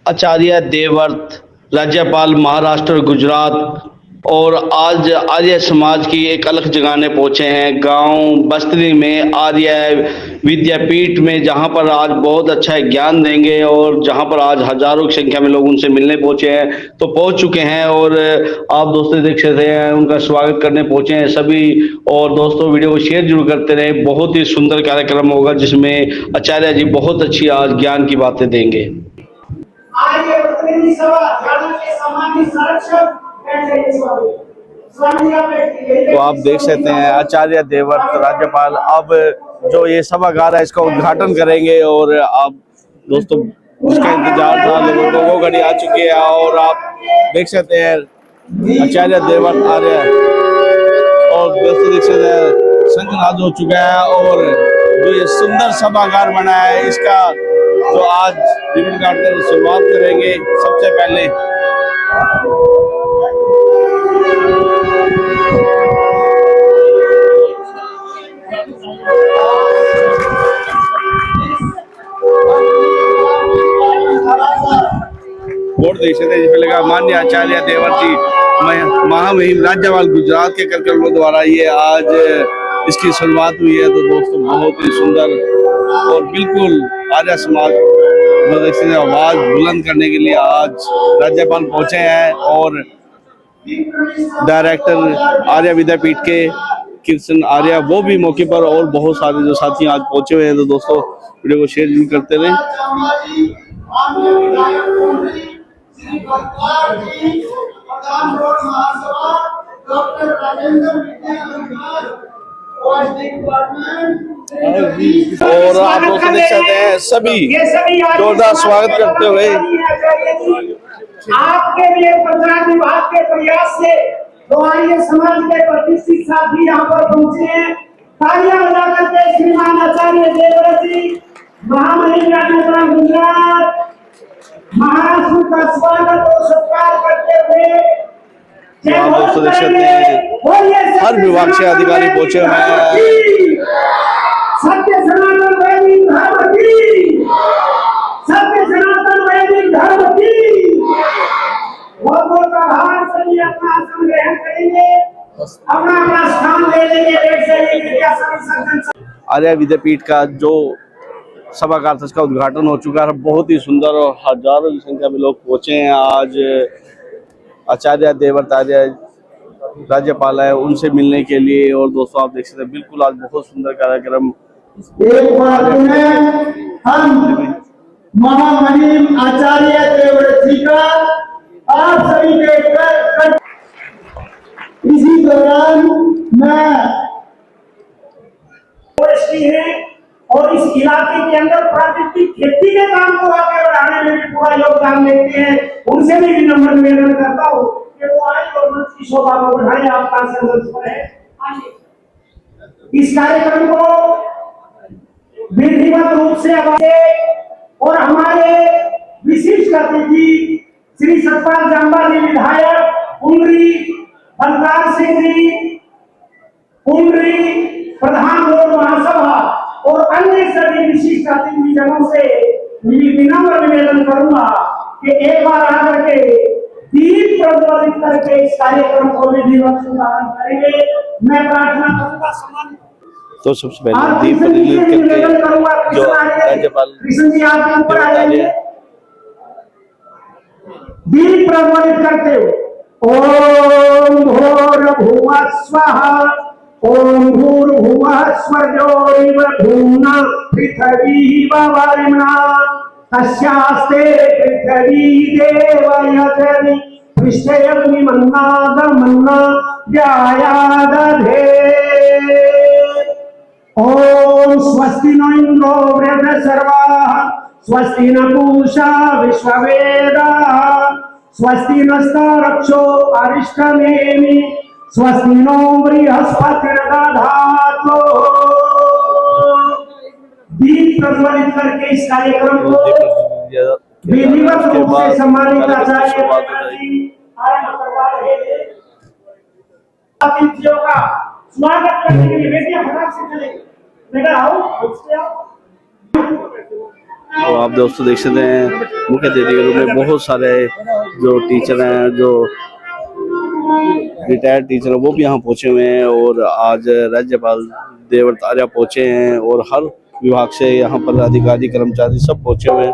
आचार्य देवव्रत, राज्यपाल महाराष्ट्र गुजरात और आज आर्य समाज की एक अलग जगाने पहुंचे हैं गांव बस्ती में आर्य विद्यापीठ में, जहां पर आज बहुत अच्छा ज्ञान देंगे और जहां पर आज हजारों की संख्या में लोग उनसे मिलने पहुंचे हैं, तो पहुंच चुके हैं। और आप दोस्तों देख सकते हैं उनका स्वागत करने पहुंचे हैं सभी। और दोस्तों वीडियो को शेयर जरूर करते रहे, बहुत ही सुंदर कार्यक्रम होगा जिसमें आचार्य जी बहुत अच्छी आज ज्ञान की बातें देंगे। आज ये प्रतिनिधि सभा ज्ञान के सामान्य संरक्षक तो आप देख सकते हैं आचार्य देवव्रत राज्यपाल अब जो ये सभागार है इसका उद्घाटन करेंगे। और आप दोस्तों उसका इंतजार था लोगों को, वो घड़ी आ चुकी है और आप देख सकते हैं आचार्य देवव्रत आर्य और दोस्तों देख सकते हैं शंखनाद हो चुका है। और जो ये सुंदर सभागार बना है इसका जो आज रिबन काटकर शुरुआत करेंगे सबसे पहले। माननीय आचार्य देवव्रत जी महामहिम राज्यपाल गुजरात के कार्यक्रमों द्वारा ये आज इसकी शुरुआत हुई है। तो दोस्तों बहुत ही सुंदर और बिल्कुल आर्य समाज आवाज बुलंद करने के लिए आज राज्यपाल पहुंचे हैं। और डायरेक्टर आर्य विद्यापीठ के कृष्ण आर्य वो भी मौके पर और बहुत सारे जो साथी आज पहुंचे हुए हैं। तो दोस्तों वीडियो को शेयर जरूर करते रहे। और आप लोग देख सकते हैं सभी जोरदार स्वागत करते हुए आपके लिए प्रचार विभाग के प्रयास से जो आर्य समाज के प्रतिष्ठित साथी यहाँ पर पहुंचे हैं, तालियां बजा करके श्रीमान आचार्य देवव्रत जी महामहिम राज्यपाल गुजरात महाराष्ट्र का स्वागत और सत्कार करते हुए आप दोस्तों देख सकते हैं हर विभाग से अधिकारी पहुंचे हुए हैं। सत्य सनातन वैदिक धर्म की, सत्य सनातन वैदिक धर्म की बहुत आभार सभी अपना आसन ग्रहण करेंगे, अपना स्थान ले लेंगे। आर्य विद्यापीठ का जो सभागार था इसका उद्घाटन हो चुका है, बहुत ही सुंदर और हजारों की संख्या में लोग पहुंचे हैं। आज आचार्य देवव्रत आर्य राज्यपाल है उनसे मिलने के लिए। और दोस्तों आप देख सकते हैं बिल्कुल आज बहुत सुंदर कार्यक्रम। एक बार हम महामहिम आचार्य देवव्रत जी का आप सभी के इसी दौरान मैं है और इस इलाके के अंदर प्राकृतिक खेती के काम को आगे बढ़ाने में भी पूरा योगदान देते हैं। उनसे भी विनम्र निवेदन करता हूँ कि वो आए और मंच की शोभा को बढ़ाए। आपका संघर्ष पर है, इस कार्यक्रम को विधिवत रूप से और हमारे विशिष्ट अतिथि श्री सतपाल जांबा जी विधायक, कुंडरी बलकार सिंह जी, कुंडरी प्रधान बोर्ड महासभा और अन्य सभी विशिष्ट अतिथिजनों से विनम्र निवेदन करूंगा कि एक बार आकर के दीप प्रज्वलित करके इस कार्यक्रम को विधिवत शुभारंभ करेंगे। मैं प्रार्थना करूंगा सम्मान तो सबसे पहले दीप प्रज्वलित करके जो राज्यपाल कृष्ण जी आप ऊपर आ जाइए, दीप प्रज्वलित करते हुए ओम भूर्भुवः स्वः ओम भूर्भुवः स्वर्गो भूम्ना पृथिवी वरिणा तस्यास्ते पृथिवी देवयजनि पृष्ठयग्नि मन्नाद मन्ना व्यायादधे। ओम स्वस्ति नो इंद्रो वृद्धसर्वाः स्वस्ति न पूषा विश्ववेदाः स्वस्ति नस्तारक्षो अरिष्टनेमि स्वस्ति नो बृहस्पतिर्दधातु। दीप प्रज्वलित करके इस कार्यक्रम को विधिवत रूप से सम्मानित आचार्य आरंभ करवा रहे थे। अतिथियों का स्वागत करने के लिए बेटियां फटाक से चले, बेटा आओ, तो आप दोस्तों देख सकते हैं मुख्य अतिथि के रूप में बहुत सारे जो टीचर हैं, जो रिटायर्ड टीचर हैं, वो भी यहाँ पहुंचे हुए हैं। और आज राज्यपाल देवव्रत आर्य पहुंचे हैं और हर विभाग से यहाँ पर अधिकारी कर्मचारी सब पहुंचे हुए हैं।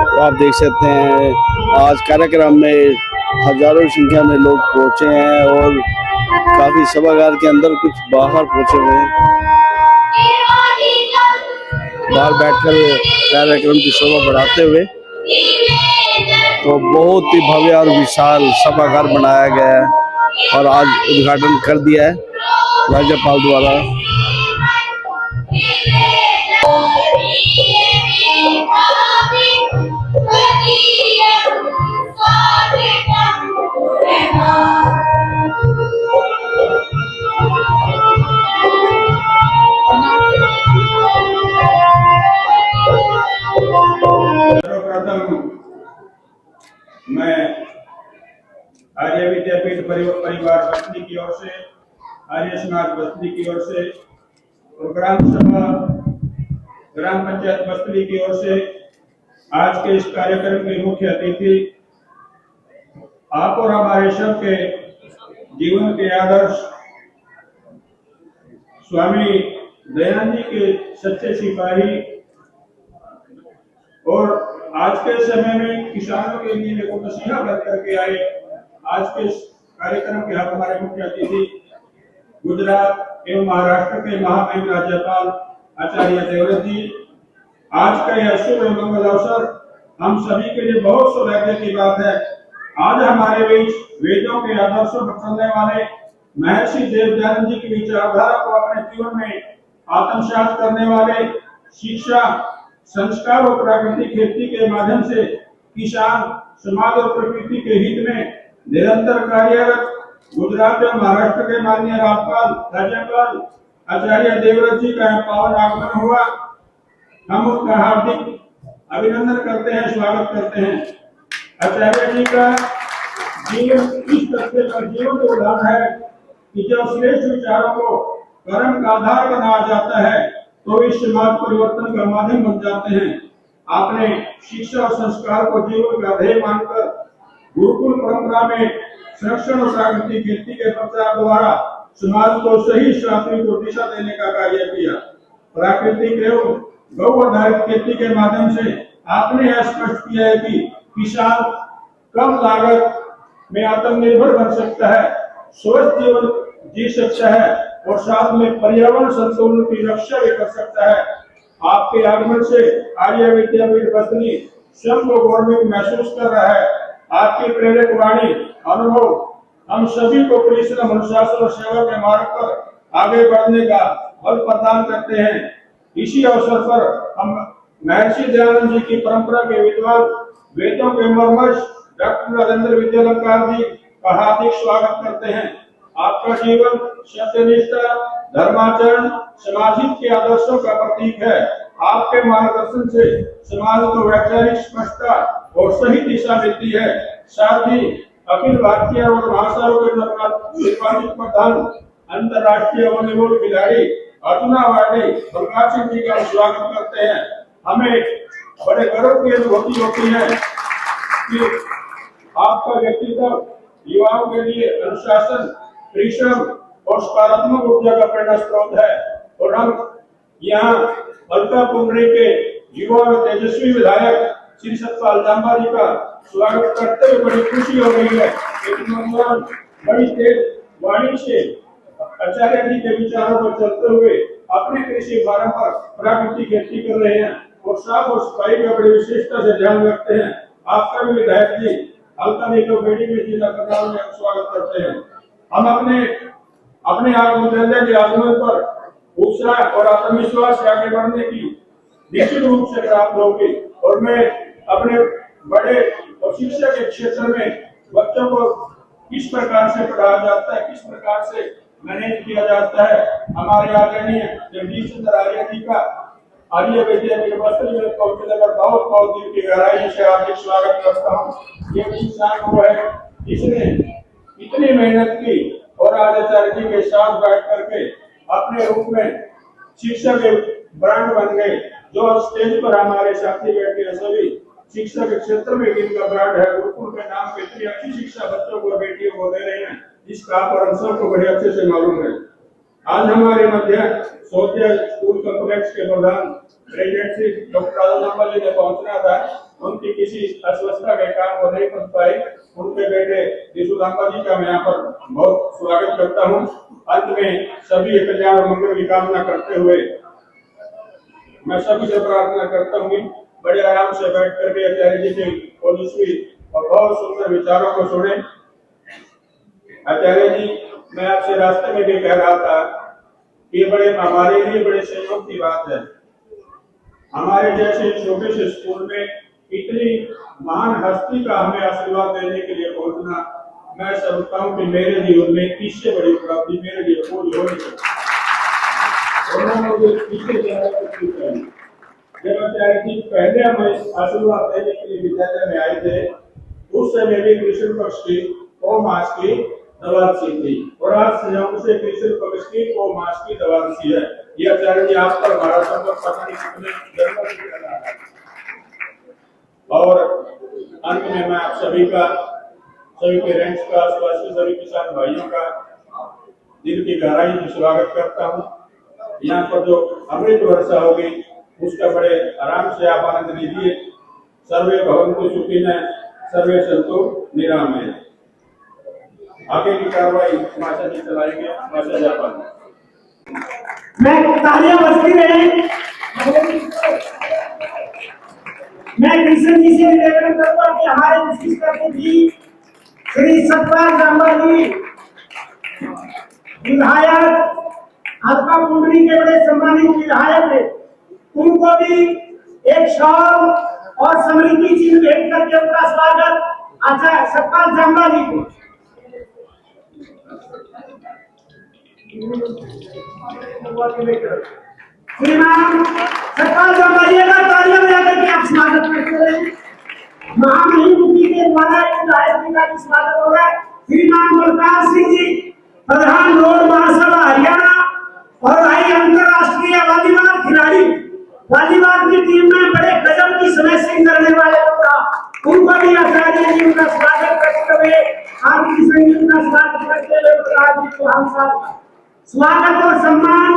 तो आप देख सकते हैं आज कार्यक्रम में हजारों की संख्या में लोग पहुंचे हैं और काफी सभागार के अंदर कुछ बाहर पहुंचे हुए हैं। बाहर बैठकर कार्यक्रम की शोभा बढ़ाते हुए तो बहुत ही भव्य और विशाल सभागार बनाया गया है और आज उद्घाटन कर दिया है राज्यपाल द्वारा। सर्वप्रथम मैं आर्य विद्यापीठ परिवार बस्ती की ओर से, आर्य समाज बस्ती की ओर से और ग्राम सभा ग्राम पंचायत बस्ती की ओर से आज के इस कार्यक्रम के मुख्य अतिथि आप और हमारे सबके जीवन के आदर्श स्वामी दयानंद जी के सच्चे सिपाही और आज के समय में किसानों के लिए देखो नसीहा कर करके आए। आज के कार्यक्रम के हमारे मुख्य अतिथि गुजरात एवं महाराष्ट्र के महामहिम राज्यपाल आचार्य देवव्रत जी। आज का यह शुभ मंगल अवसर हम सभी के लिए बहुत सौभाग्य की बात है। आज हमारे बीच वेदों के आदर्शों पर चलने वाले महर्षि देवदयानंद जी की विचारधारा को अपने जीवन में आत्मसात करने वाले, शिक्षा, संस्कार और प्राकृतिक खेती के माध्यम से किसान, समाज और प्रकृति के हित में निरंतर कार्यरत गुजरात और महाराष्ट्र के माननीय राज्यपाल आचार्य देवव्रत जी का पावन आगमन हुआ। हम उनका हार्दिक अभिनंदन करते हैं, स्वागत करते हैं। आचार्य जी का जीवन इस तथ्य का जीवन उदाहरण है कि जब श्रेष्ठ विचारों को कर्म का आधार बनाया जाता है तो इस समाज परिवर्तन का माध्यम बन जाते हैं। आपने शिक्षा और संस्कार को जीवन का ध्येय मानकर गुरुकुल परंपरा में संरक्षण और प्राकृतिक खेती के प्रचार द्वारा समाज को सही शास्त्री को दिशा देने का कार्य किया। प्राकृतिक एवं गौ आधारित खेती के माध्यम से आपने यह स्पष्ट किया है कि किसान कम लागत में आत्मनिर्भर बन सकता है, स्वस्थ जीवन जी सकता है और साथ में पर्यावरण संतुलन की रक्षा भी कर सकता है। आपके आगमन से आर्य विद्यापीठ बस्ती स्वयं को गौरवित महसूस कर रहा है। आपकी प्रेरक वाणी, अनुभव हम सभी को परिश्रम, अनुशासन और सेवा के मार्ग पर आगे बढ़ने का बल प्रदान करते हैं। इसी अवसर पर हम महर्षि दयानंद जी की परंपरा के विद्वान, वेदों के मर्मज्ञ डॉक्टर राजेंद्र विद्यालंकार जी का हार्दिक स्वागत करते हैं। आपका जीवन सत्यनिष्ठा, धर्माचरण, समाजिक के आदर्शों का प्रतीक है। आपके मार्गदर्शन से समाज को वैचारिक स्पष्टता और सही दिशा मिलती है। साथ ही अखिल भारतीय और भाषाओं के निर्वाचित प्रधान, अंतर्राष्ट्रीय वॉलीबॉल खिलाड़ी अर्जुना वाडे प्रकाश सिंह जी का स्वागत करते हैं। हमें बड़े गर्व की अनुभूति होती है कि आपका व्यक्तित्व युवाओं के लिए अनुशासन, परिश्रम और सकारात्मक ऊर्जा का प्रेरणा स्रोत है। और हम यहाँ अलकापुरी के युवा व तेजस्वी विधायक श्री सतपाल जांबा जी का स्वागत करते हुए बड़ी खुशी हो रही है। एक नौजवान बड़ी तेज वाणी से आचार्य जी के विचारों पर चलते हुए अपने कृषि फार्म पर प्राकृतिक खेती कर रहे हैं और साफ और सफाई का बड़ी विशेषता से ध्यान रखते हैं। आपका भी विधायक जी अलकापुरी को बेटी में जिला करनाल में स्वागत करते हैं। हम अपने आत्मचर्या के आगमन पर उत्साह और आत्मविश्वास से आगे बढ़ने की निश्चित रूप से प्राप्त होगी। और मैं अपने बड़े और शिक्षा के क्षेत्र में बच्चों को किस प्रकार से पढ़ाया जाता है, किस प्रकार से मैनेज किया जाता है, हमारे आदरणीय जगदीश चंद्र आर्य जी का आर्य विद्यापीठ बस्तर में बहुत बहुत दिल की गहराई से हार्दिक स्वागत करता हूँ। ये इंसान वो है जिसने इतनी मेहनत की और आज आचार्य जी के साथ बैठ करके अपने रूप में शिक्षा के ब्रांड बन गए। जो स्टेज पर हमारे साथी बैठे हैं सभी शिक्षा के क्षेत्र में इनका ब्रांड है। गुरुकुल के नाम पे इतनी अच्छी शिक्षा बच्चों को बेटियों को दे रहे हैं जिसका आप और हम सबको बड़े अच्छे से मालूम है। आज हमारे मध्य सोतिया स्कूल कॉम्प्लेक्स के प्रधान प्रेसिडेंट श्री डॉक्टर राजनामा जी ने पहुंचना था, उनकी किसी अस्वस्थता के कारण वो नहीं पहुंच पाए। उनके बेटे दिशुदाम्बा जी का मैं यहाँ पर बहुत स्वागत करता हूँ। अंत में सभी कल्याण और मंगल की कामना करते हुए मैं सभी से प्रार्थना करता हूँ बड़े आराम से बैठ करके आचार्य जी के ओजस्वी और बहुत सुंदर विचारों को सुने। आचार्य जी, मैं आपसे रास्ते में भी कह रहा था कि बड़े हमारे लिए बड़े संयोग की बात है। हमारे जैसे छोटे से स्कूल में इतनी महान हस्ती का हमें आशीर्वाद देने के लिए पहुंचना, मैं समझता हूँ कि मेरे जीवन में इससे बड़ी प्राप्ति मेरे लिए कोई हो नहीं सकती। जब आचार्य जी पहले हमें आशीर्वाद देने के लिए विद्यालय में आए थे, उस समय भी कृष्ण पक्ष की और मास की नवासी थी और आज संयोग से कृष्ण पक्ष की और मास की नवासी है। ये आचार्य जी आप पर हमारा संपर्क पता नहीं कितने जन्मों से चला है। और अंत में मैं आप सभी का, सभी पेरेंट्स का, सभी किसान भाइयों का दिल की गहराई से स्वागत करता हूँ। यहाँ पर जो अमृत वर्षा होगी उसका बड़े आराम से आप आनंद लीजिए। सर्वे भवन्तु सुखिनः, सर्वे सन्तु निरामयः। आगे की कार्रवाई माता जी चलाएंगे। माता जापान मैं तालियां बजती रहे। मैं कृष्ण जी से निवेदन करूंगा कि हमारे विशिष्ट अतिथि श्री सतपाल जांबा जी विधायक अलकापुरी के बड़े सम्मानित विधायक थे, उनको भी एक शॉल और समृद्धि चिन्ह भेंट करके उनका स्वागत आचार्य सतपाल जांबा जी को। श्रीमान सतपाल जांबा जी का तालियां बजाकर के आप स्वागत करते हैं। महामहिम जी के द्वारा विधायक जी का भी स्वागत होगा। श्रीमान बलकार सिंह जी प्रधान रोड मार्शल हरियाणा और भाई अंतरराष्ट्रीय वॉलीबॉल खिलाड़ी, वॉलीबॉल की टीम में बड़े गजब की स्मैशिंग करने वाले लोग, उनको भी आचार्य जी का स्वागत करते हुए आरती संगीत का स्वागत करते हुए प्रधान जी को हम सब स्वागत और सम्मान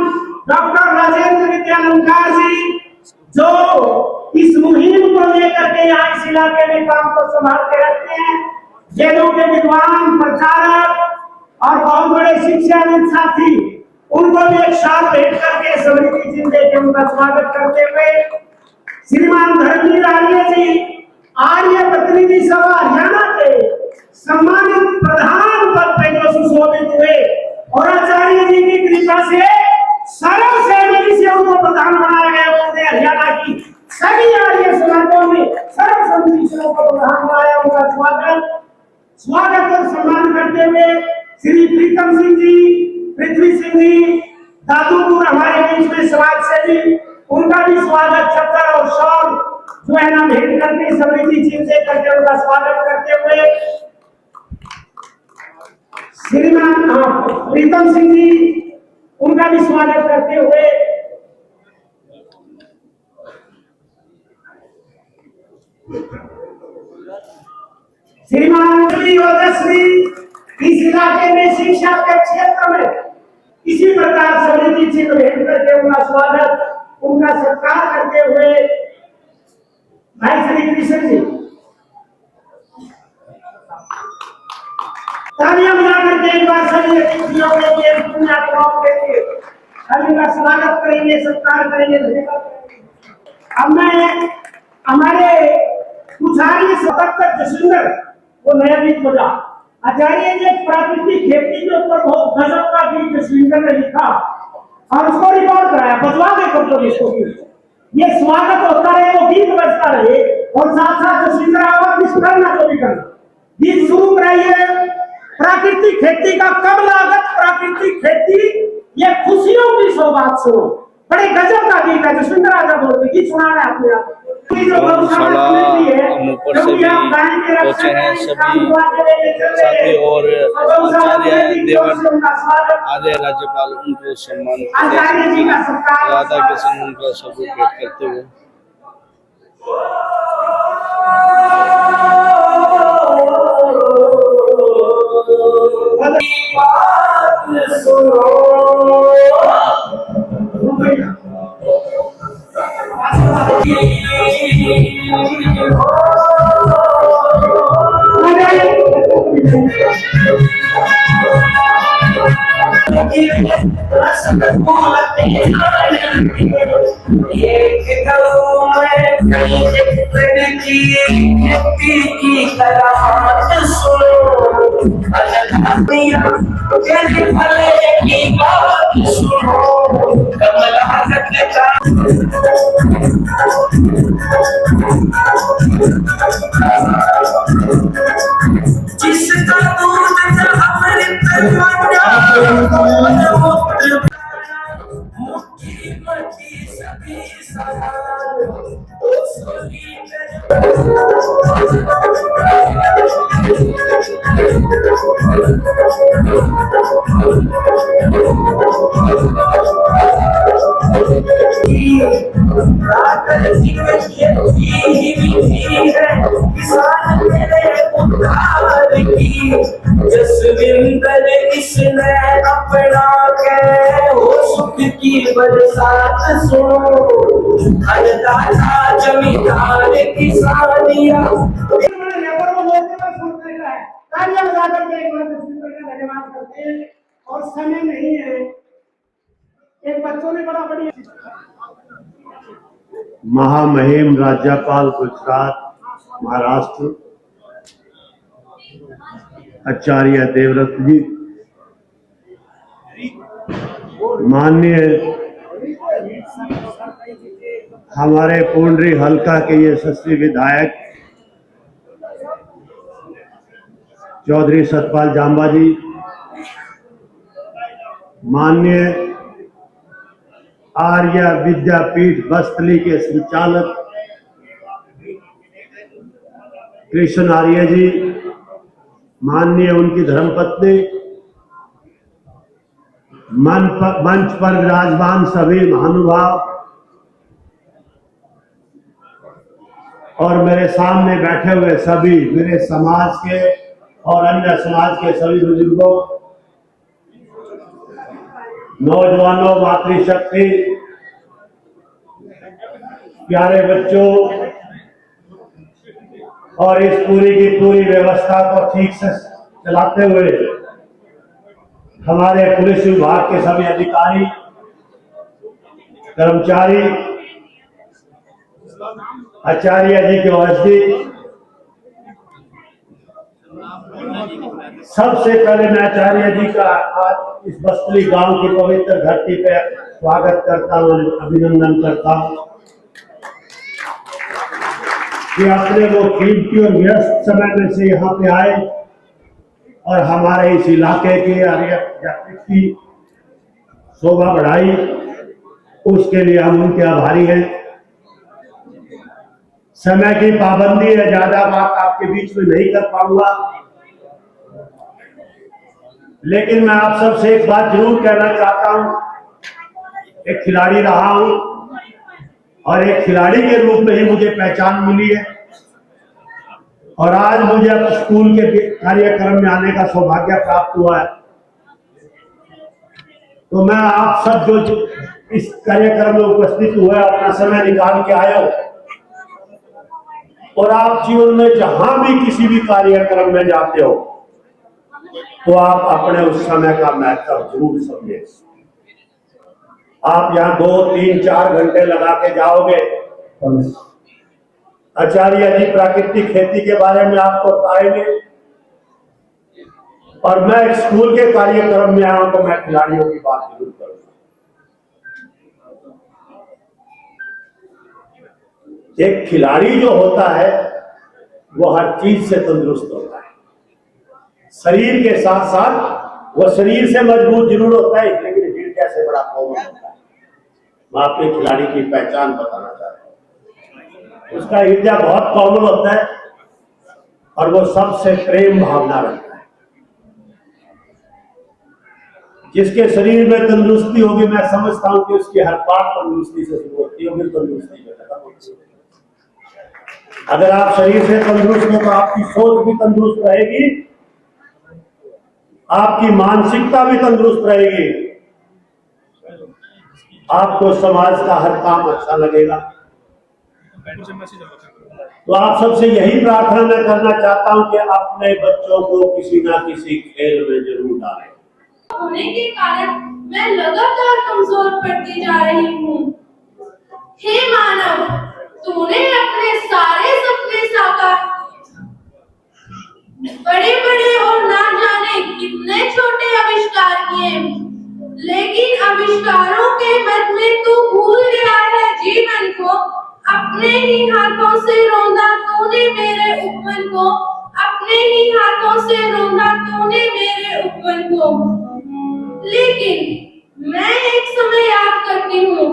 डॉक्टर राजेंद्र विद्यालंकार जी, जो इस मुहिम को लेकर के यहाँ इस इलाके में काम को संभाल के रखते हैं। वेदों के विद्वान, प्रचारक और बहुत बड़े शिक्षाविद साथी, उनको भी एक साथ भेंट करके समृद्धि चिन्ह देकर उनका स्वागत करते हुए श्रीमान धर्मवीर आर्य जी, आर्य प्रतिनिधि सभा हरियाणा के सम्मानित प्रधान पद पे जो सुशोभित हुए और आचार्य जी की कृपा से सर्वसम्मति से उनको प्रधान बनाया गया। उन्होंने हरियाणा की सभी आर्य समाजों में सर्वसम्मति से उनको प्रधान बनाया। उनका स्वागत और सम्मान करते हुए श्री प्रीतम सिंह जी, पृथ्वी सिंह जी दादूपुर हमारे बीच में समाज सेवी, उनका भी स्वागत छत्र और शॉल जो है ना भेंट करके समृद्धि चिन्ह से करके उनका स्वागत करते हुए श्रीमान प्रीतम सिंह जी, उनका भी स्वागत करते हुए श्रीमान ओजस्वी इस इलाके में शिक्षा के क्षेत्र में इसी प्रकार समिति से भेंट करके उनका स्वागत, उनका सत्कार करते हुए भाई श्री कृष्ण जी तालियां बजा करके एक बार सभी अतिथियों के लिए पुण्यात्माओं के लिए सभी का स्वागत करेंगे, सत्कार करेंगे, धन्यवाद करेंगे। अब मैं हमारे कुछारी सतत जसविंदर वो नया गीत बजा आचार्य जी प्राकृतिक खेती के ऊपर बहुत गजब का गीत जसविंदर ने लिखा और उसको रिकॉर्ड कराया, बजवा दे करतो इसको। ये स्वागत होता रहे, वो गीत बजता रहे और साथ साथ जसविंदर आवाज निष्कर्णा को भी करना। गीत शुरू कराइए। प्राकृतिक खेती का कब लागत, प्राकृतिक खेती ये खुशियों की सौगात सुनो। बड़े गजब का गीत है, जसविंदर राजा बोलते गीत सुना रहे आपने आप गौशाला ऊपर से भी पहुंचे हैं सभी साथी और आचार्य देवर आर्य राज्यपाल उनको सम्मान राधा कृष्ण उनका सबूत भेंट करते हुए जिसका दूध अमृत जसविंदर इसने अपना के हो सुख की बरसात सुनो, अन्नदाता जमींदार किसानिया धन्यवाद करते हैं। और समय नहीं है, एक बच्चों ने बड़ा बढ़िया महामहिम राज्यपाल गुजरात महाराष्ट्र आचार्य देवव्रत जी, माननीय हमारे पुंडरी हल्का के यशस्वी विधायक चौधरी सतपाल जांबा जी, माननीय आर्य विद्यापीठ बस्तली के संचालक कृष्ण आर्य जी, माननीय उनकी धर्मपत्नी, मंच पर विराजमान सभी महानुभाव और मेरे सामने बैठे हुए सभी मेरे समाज के और अन्य समाज के सभी बुजुर्गों, नौजवानों, मातृशक्ति, प्यारे बच्चों और इस पूरी की पूरी व्यवस्था को ठीक से चलाते हुए हमारे पुलिस विभाग के सभी अधिकारी, कर्मचारी, आचार्य जी के वजदी, सबसे पहले मैं आचार्य जी का आज इस बस्तली गांव की पवित्र धरती पे स्वागत करता हूं, अभिनंदन करता हूं कि अपने वो कीमती और व्यस्त समय में से यहाँ पे आए और हमारे इस इलाके की आर्य की शोभा बढ़ाई, उसके लिए हम उनके आभारी हैं। समय की पाबंदी है, ज्यादा बात आपके बीच में नहीं कर पाऊंगा, लेकिन मैं आप सबसे एक बात जरूर कहना चाहता हूं। एक खिलाड़ी रहा हूं और एक खिलाड़ी के रूप में ही मुझे पहचान मिली है और आज मुझे अब स्कूल के कार्यक्रम में आने का सौभाग्य प्राप्त हुआ है। तो मैं आप सब जो इस कार्यक्रम में उपस्थित हुए, अपना समय निकाल के आए हो, और आप जीवन में जहां भी किसी भी कार्यक्रम में जाते हो तो आप अपने उस समय का महत्व जरूर समझे। आप यहाँ 2, 3, 4 घंटे लगा के जाओगे, आचार्य जी प्राकृतिक खेती के बारे में आपको बताएंगे, और मैं एक स्कूल के कार्यक्रम में आया हूं तो मैं खिलाड़ियों की बात जरूर करूंगा। एक खिलाड़ी जो होता है वो हर चीज से तंदुरुस्त होता है, शरीर के साथ साथ वो शरीर से मजबूत जरूर होता है, लेकिन हृदय से बड़ा कोमल होता है। मैं आपके खिलाड़ी की पहचान बताना चाहता हूं, उसका हृदय बहुत कोमल होता है और वो सबसे प्रेम भावना रखता है। जिसके शरीर में तंदुरुस्ती होगी, मैं समझता हूं कि उसकी हर बात तंदुरुस्ती से शुरू होती होगी, तंदुरुस्ती में खत्म होती है। अगर आप शरीर से तंदुरुस्त हो तो आपकी सोच भी तंदुरुस्त रहेगी, आपकी मानसिकता भी तंदुरुस्त रहेगी, आपको समाज का हर काम अच्छा लगेगा। तो आप सबसे यही प्रार्थना मैं करना चाहता हूं कि अपने बच्चों को किसी ना किसी खेल में जरूर डालें। होने के कारण मैं लगातार कमजोर पड़ती जा रही हूँ। हे मानव, तूने अपने सारे सपने साकार, बड़े बड़े और ना जाने कितने छोटे आविष्कार किए, लेकिन आविष्कारों के मध्य में तू भूल गया है जीवन को। अपने ही हाथों से रौंदा तूने मेरे उपवन को, अपने ही हाथों से रौंदा तूने मेरे उपवन को। लेकिन मैं एक समय याद करती हूँ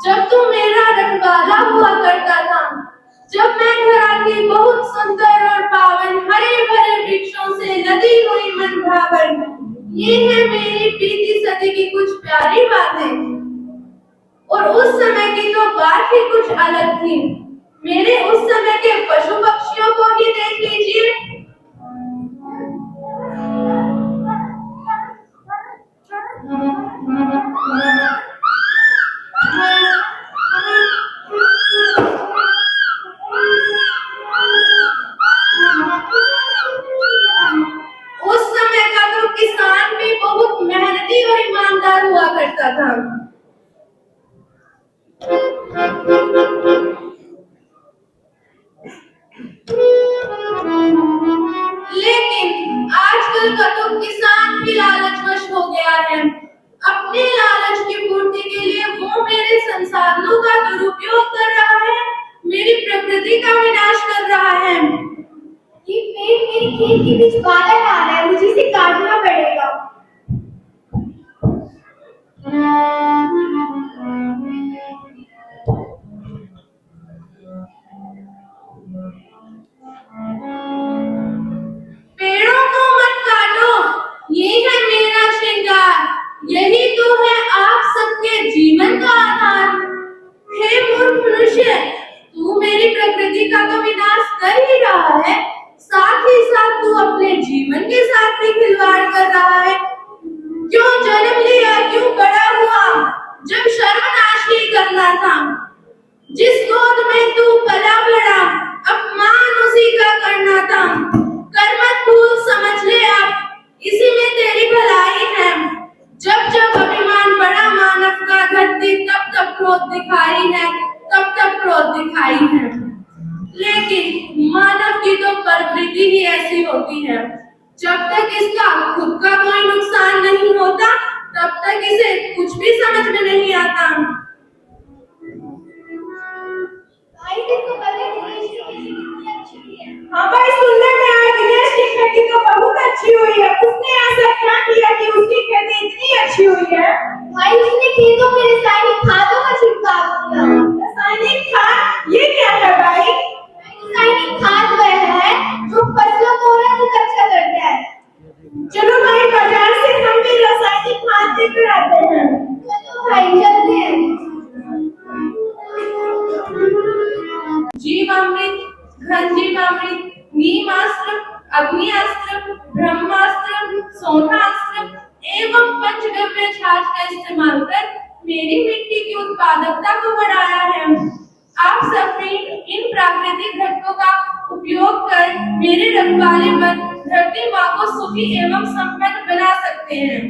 जब तू मेरा रखवाला हुआ करता था, जब मैं घर आती बहुत सुंदर और पावन हरे भरे वृक्षों से लदी हुई मन भावन। ये है मेरी बीती सदी की कुछ प्यारी बातें, और उस समय की तो बात ही कुछ अलग थी। मेरे उस समय के पशु पक्षियों को ही देख लीजिए। उस समय का तो किसान भी बहुत मेहनती और ईमानदार हुआ करता था। लेकिन आजकल का तो किसान भी लालचवश हो गया है। अपने लालच की पूर्ति के लिए वो मेरे संसाधनों का दुरुपयोग कर रहा है, मेरी प्रकृति का विनाश कर रहा है। ये पेड़ मेरे खेत के बीच बाधा डाल रहा है, मुझे इसे काटना पड़ेगा। पेड़ों को मत काटो, ये है मेरा श्रृंगार, यही तो है आप सबके जीवन का आधार। हे मूर्ख मनुष्य, तू मेरी प्रकृति का तो विनाश कर ही रहा है, साथ ही साथ तू अपने जीवन के साथ भी खिलवाड़ कर रहा है। क्यों जन्म लिया, क्यों बड़ा हुआ, जब सर्वनाश ही करना था। जिस गोद में तू पला बड़ा, अपमान उसी का करना था। कर मत भूल, समझ ले आप, इसी में तेरी भलाई है। जब जब अभिमान बड़ा मानव का धरती, तब तब क्रोध दिखाई है, तब तब क्रोध दिखाई है। लेकिन मानव की तो प्रवृत्ति ही ऐसी होती है, जब तक इसका खुद का कोई नुकसान नहीं होता तब तक इसे कुछ भी समझ में नहीं आता। भाई देखो कल दिनेश की खेती कितनी अच्छी है। हाँ भाई, सुनने में आया दिनेश की खेती तो बहुत अच्छी हुई है। उसने ऐसा क्या किया कि उसकी खेती इतनी अच्छी हुई है? भाई उसने खेतों में रासायनिक खादों का छिड़काव किया। रासायनिक खाद, ये क्या है भाई? रासायनिक खाद वह है जो फसलों को और अधिक अच्छा करता है। चलो भाई, बाजार से हम भी रासायनिक खाद लेकर आते हैं। चलो भाई चलते हैं। जीवामृत, घनजीवामृत, नीमास्त्र, अग्नियास्त्र, ब्रह्मास्त्र, सोनास्त्र, एवं पंचगव्य छाछ का इस्तेमाल कर मेरी मिट्टी की उत्पादकता को बढ़ाया है। आप सब भी इन प्राकृतिक घटकों का उपयोग कर मेरे रखवाले बन धरती माँ को सुखी एवं संपन्न बना सकते हैं।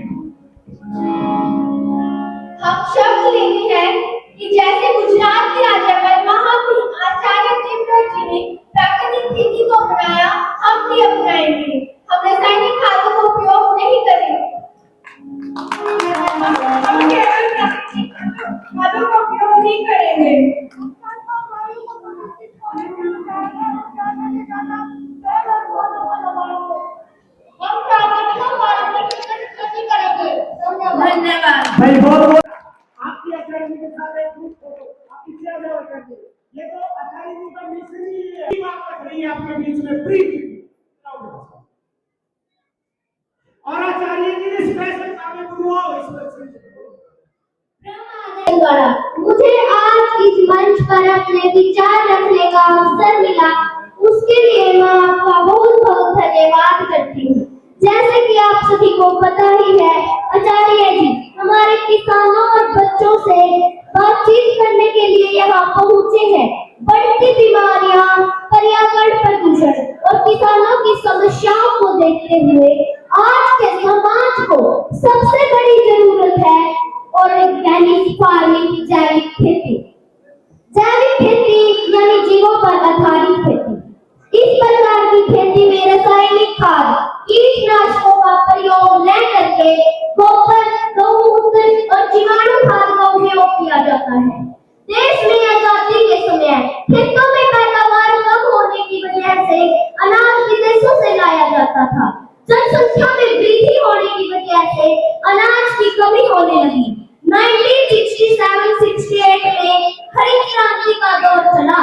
हम शब्द लेते हैं कि जैसे गुजरात के राज्यपाल महामहिम आचार्य देवव्रत जी ने प्राकृतिक खेती को अपनाया, हम भी अपनाएंगे। हम रासायनिक खादों का उपयोग नहीं करेंगे। हम केवल प्राकृतिक खादों का उपयोग नहीं करेंगे। धन्यवाद। भाई बहुत आपकी अकेडमी के साथ एक ग्रुप फोटो आप पीछे आ जाओ करके। ये तो अकेडमी का मिशन ही है। ये बात रख रही है आपके बीच में फ्री और आचार्य जी ने स्पेशल कागज बनवाओ इस बच्चे द्वारा मुझे आज इस मंच पर अपने विचार रखने का अवसर मिला, उसके लिए मैं आपका बहुत बहुत धन्यवाद करती हूँ। जैसे कि आप सभी को पता ही है, आचार्य जी हमारे किसानों और बच्चों से बातचीत करने के लिए यहाँ पहुँचे हैं। बढ़ती बीमारियां, पर्यावरण प्रदूषण और किसानों की समस्याओं को देखते हुए आज के समाज को सबसे बड़ी जरूरत है ऑर्गेनिक फार्मिंग, जैविक खेती। जैविक खेती यानी जीवों पर आधारित खेती। इस प्रकार की खेती में रासायनिक खाद, कीटनाशकों का प्रयोग न करके गोबर, गौमूत्र और जीवाणु खाद का उपयोग किया जाता है। देश में आजादी के समय खेतों में पैदावार कम होने की वजह से अनाज विदेशों से लाया जाता था। जनसंख्या में वृद्धि होने की वजह से अनाज की कमी होने लगी। 1967-68 में हरित क्रांति का दौर चला।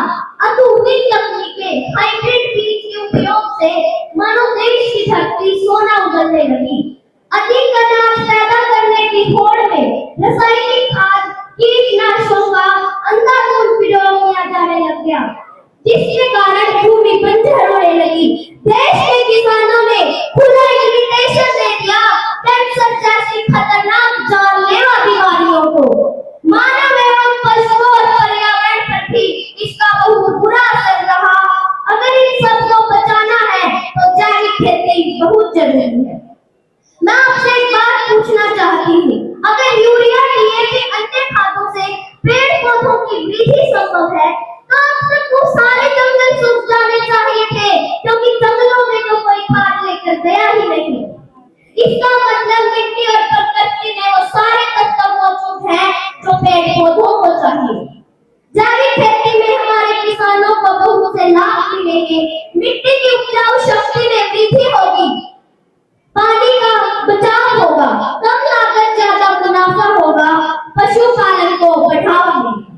आधुनिक तकनीकें, हाइब्रिड बीज के उपयोग से मानो देश की धरती सोना उगलने लगी। अधिक अनाज पैदा करने की होड़ में रासायनिक खाद, कीटनाशकों का अंधाधुंध प्रयोग किया जाने लग गया, जिसके कारण भूमि बंजर होने लगी। देश के किसानों ने खुला इन्विटेशन दे दिया कैंसर जैसी खतरनाक जानलेवा बीमारियों को। मानव एवं पशुओं और पर्यावरण पर भी इसका बहुत बुरा असर रहा। अगर इन सबको बचाना है तो जैविक खेती बहुत जरूरी है। मैं आपसे एक बात पूछना चाहती हूँ, अगर यूरिया, डीएपी, अन्य खादों से पेड़ पौधों की वृद्धि संभव है तो अब तक वो सारे जंगल सूख जाने चाहिए थे, क्योंकि जंगलों में तो कोई खाद लेकर गया ही नहीं। इसका मतलब मिट्टी और प्रकृति में वो सारे तत्व मौजूद हैं जो पेड़ पौधों को चाहिए। जैविक खेती में हमारे किसानों को बहुत से लाभ मिलेंगे। मिट्टी की उपजाऊ शक्ति में वृद्धि होगी, पानी का बचाव होगा, कम लागत ज्यादा मुनाफा होगा, पशुपालन को बढ़ावा मिलेगा।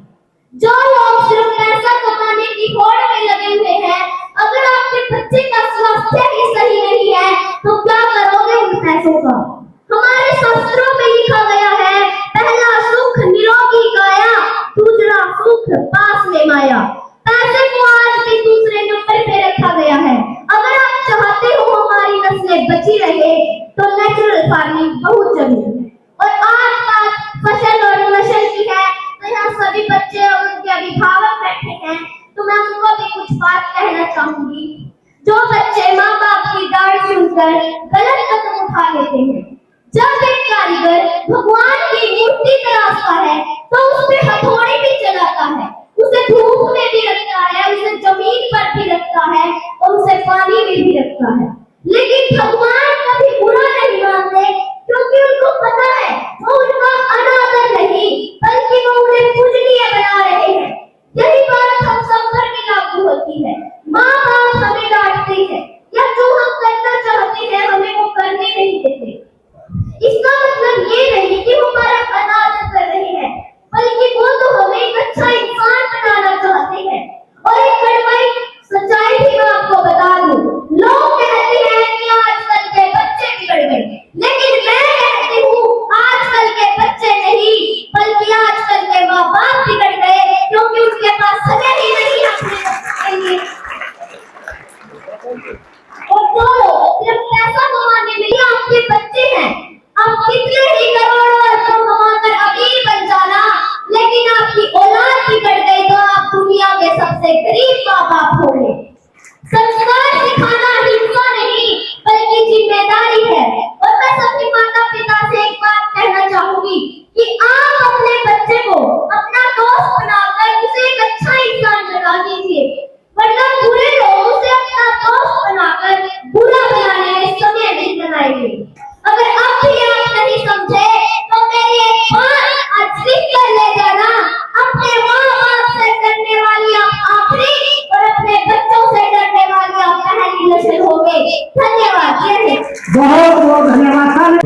जो लोग सिर्फ पैसा कमाने की होड़ में लगे हुए हैं, अगर आपके बच्चे का स्वास्थ्य ही सही नहीं है तो क्या करोगे उन पैसों का? हमारे शास्त्रों में लिखा गया है, पहला सुख निरोगी काया, दूसरा सुख पास में माया। पैसे को आज भी दूसरे नंबर पे रखा गया है। अगर आप चाहते हो हमारी नस्लें बची रहे तो नेचुरल फार्मिंग बहुत जरूरी है। और आज बात फसल और नस्ल की है तो यहाँ सभी बच्चे और उनके अभिभावक बैठे हैं, तो मैं उनको भी कुछ बात कहना चाहूंगी। जो बच्चे माँ बाप की डांट सुनकर गलत कदम उठा लेते हैं, जब एक कारीगर भगवान की मूर्ति तराशता है तो उस पे हथौड़ी भी चलाता है, उसे धूप में भी रखता है, उसे जमीन पर भी रखता है और उसे पानी में भी रखता है, लेकिन भगवान कभी बुरा नहीं मानते, क्योंकि उनको पता है वो उनका अनादर नहीं बल्कि वो उन्हें पूजनीय बना रहे हैं। यही बात हम सब पर भी लागू होती है। माँ बाप हमें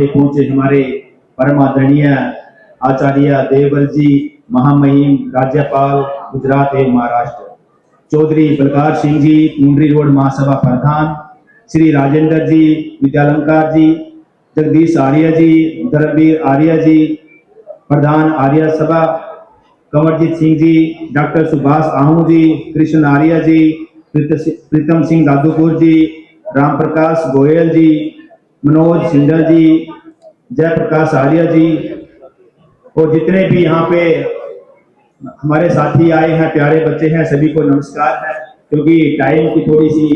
के पूज्य हमारे परम आदरणीय आचार्य देवल जी महामहिम राज्यपाल गुजरात एवं महाराष्ट्र चौधरी बलकार सिंह जी मुंडरी रोड महासभा प्रधान, श्री राजेंद्र जी विद्यालंकार जी, जगदीश आर्य जी, धर्मवीर आर्य जी प्रधान आर्य सभा, कंवरजीत सिंह जी, डॉक्टर सुभाष आहू जी, कृष्ण आर्य जी, प्रीतम सिंह दादूपुर जी, राम प्रकाश गोयल जी, मनोज सिंधल जी, जयप्रकाश आर्य जी और जितने भी यहाँ पे हमारे साथी आए हैं, प्यारे बच्चे हैं, सभी को नमस्कार है। क्योंकि टाइम की थोड़ी सी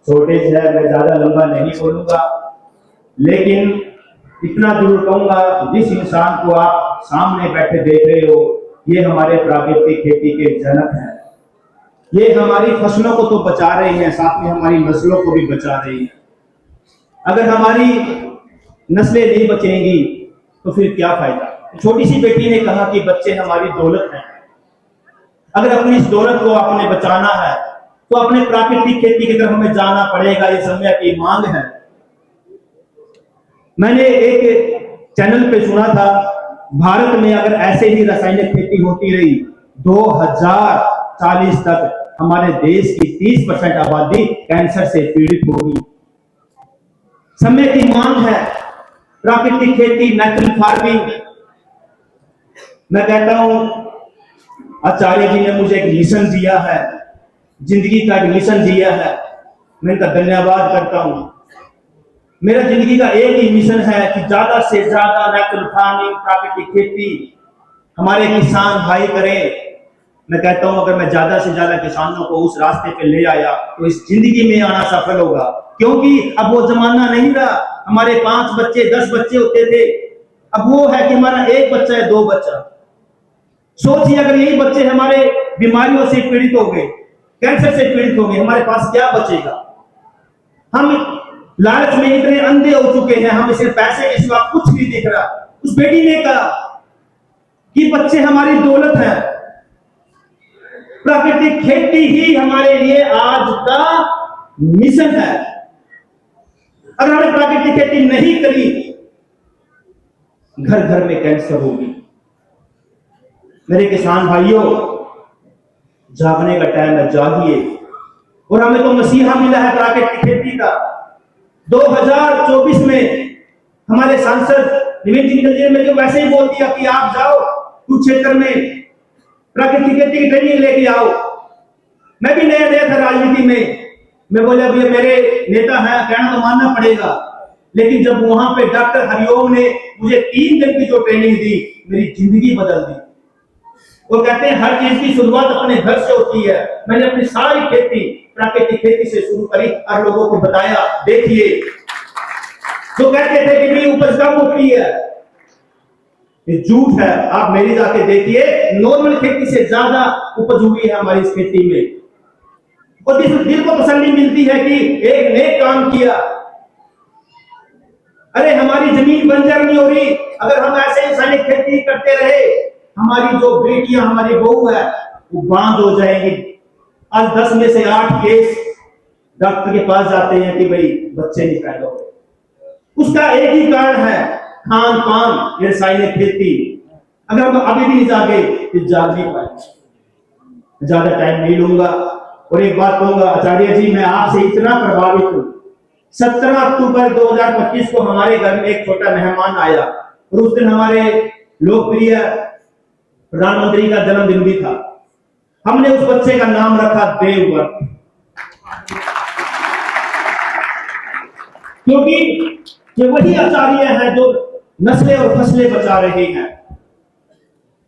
शॉर्टेज है, मैं ज्यादा लंबा नहीं बोलूंगा, लेकिन इतना जरूर कहूंगा, जिस इंसान को आप सामने बैठे देख रहे हो, ये हमारे प्राकृतिक खेती के जनक हैं। ये हमारी फसलों को तो बचा रहे हैं, साथ में हमारी नस्लों को भी बचा रहे हैं। अगर हमारी नस्लें नहीं बचेंगी तो फिर क्या फायदा। छोटी सी बेटी ने कहा कि बच्चे हमारी दौलत हैं। अगर अपनी इस दौलत को आपने बचाना है तो अपने प्राकृतिक खेती की तरफ हमें जाना पड़ेगा, ये समय की मांग है। मैंने एक चैनल पे सुना था, भारत में अगर ऐसे ही रासायनिक खेती होती रही 2040 तक हमारे देश की 30% आबादी कैंसर से पीड़ित होगी। समय की मांग है प्राकृतिक खेती, नेचुरल फार्मिंग। मैं कहता हूं आचार्य जी ने मुझे एक मिशन दिया है, जिंदगी का एक मिशन दिया है, मैं इनका धन्यवाद करता हूं। मेरा जिंदगी का एक ही मिशन है कि ज्यादा से ज्यादा नेचुरल फार्मिंग, प्राकृतिक खेती हमारे किसान भाई करें। मैं कहता हूं अगर मैं ज्यादा से ज्यादा किसानों को उस रास्ते पे ले आया तो इस जिंदगी में आना सफल होगा। क्योंकि अब वो जमाना नहीं रहा हमारे 5 बच्चे 10 बच्चे होते थे, अब वो है कि हमारा 1 बच्चा है, 2 बच्चा। सोचिए अगर यही बच्चे हमारे बीमारियों से पीड़ित हो गए, कैंसर से पीड़ित हो गए, हमारे पास क्या बचेगा। हम लालच में इतने अंधे हो चुके हैं, हमें सिर्फ पैसे के सिवा कुछ नहीं दिख रहा। उस बेटी ने कहा कि बच्चे हमारी दौलत है, प्राकृतिक खेती ही हमारे लिए आज का मिशन है। अगर हमने प्राकृतिक खेती नहीं करी, घर घर में कैंसर होगी। मेरे किसान भाइयों, जागने का टाइम है, जागिए। और हमें तो मसीहा मिला है प्राकृतिक खेती का। 2024 में हमारे सांसद निविन जी ने जो वैसे ही बोल दिया कि आप जाओ कुछ क्षेत्र में प्राकृतिक खेती की ट्रेनिंग लेके आओ। मैं भी नया था राजनीति में, मैं बोला भैया मेरे नेता हैं, कहना तो मानना पड़ेगा। लेकिन जब वहां पे डॉक्टर हरिओम ने मुझे 3 दिन की जो ट्रेनिंग दी, मेरी जिंदगी बदल दी। वो कहते हैं हर चीज की शुरुआत अपने घर से होती है। मैंने अपनी सारी खेती प्राकृतिक खेती से शुरू करी और लोगों को बताया, देखिए जो कहते थे कि भाई उपज कम होती है, ये झूठ है। आप मेरी जाके देखिए, नॉर्मल खेती से ज्यादा उपज हुई है हमारी इस खेती में। और दिल को तसल्ली मिलती है कि एक नेक काम किया। अरे हमारी जमीन बंजर नहीं हो रही अगर हम ऐसे ही रासायनिक खेती करते रहे। हमारी जो बेटियां, हमारी बहू है, वो बांझ हो जाएंगी। आज 10 में से 8 केस डॉक्टर के पास जाते हैं कि भाई बच्चे नहीं पैदा हो रहे। उसका एक ही कारण है, खान पान, रासायनिक खेती। अगर हम अभी भी नहीं जागे तो जाग नहीं पाएंगे। ज्यादा टाइम नहीं लूंगा और एक बात कहूंगा आचार्य जी, मैं आपसे इतना प्रभावित हूं। 17 अक्टूबर 2025 को हमारे घर में एक छोटा मेहमान आया और उस दिन हमारे लोकप्रिय प्रधानमंत्री का जन्मदिन भी था। हमने उस बच्चे का नाम रखा देवव्रत, क्योंकि ये वही आचार्य हैं जो नस्लें और फसलें बचा रहे हैं।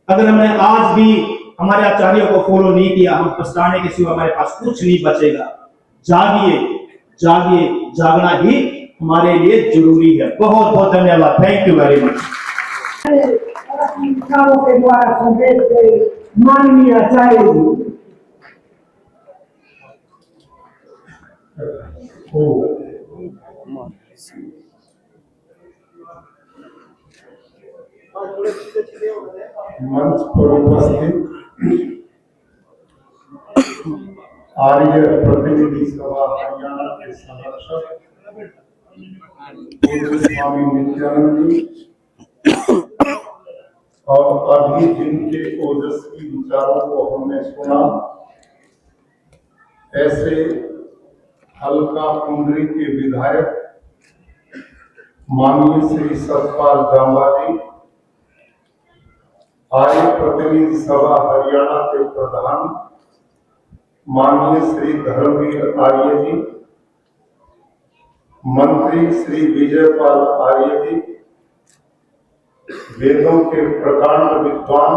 अगर हमने आज भी हमारे आचार्यों को फॉलो नहीं किया, हम पछताने के सिवा हमारे पास कुछ नहीं बचेगा। जागिए, जागिए, जागना ही हमारे लिए जरूरी है। बहुत बहुत धन्यवाद। Thank you very much. के द्वारा संदेश गए माननीय आचार्य जी। मंच पर उपस्थित आर्य प्रतिनिधि सभा हरियाणा के संरक्षक पूज्य स्वामी नित्यानंद जी और अभी जिनके ओजस्वी विचारों को हमने सुना, ऐसे हल्का कुंडरी के विधायक माननीय श्री सतपाल जांबा जी, आर्य प्रतिनिधि सभा हरियाणा के प्रधान माननीय श्री धर्मवीर आर्य जी, मंत्री श्री विजयपाल आर्य जी, वेदों के प्रकांड विद्वान,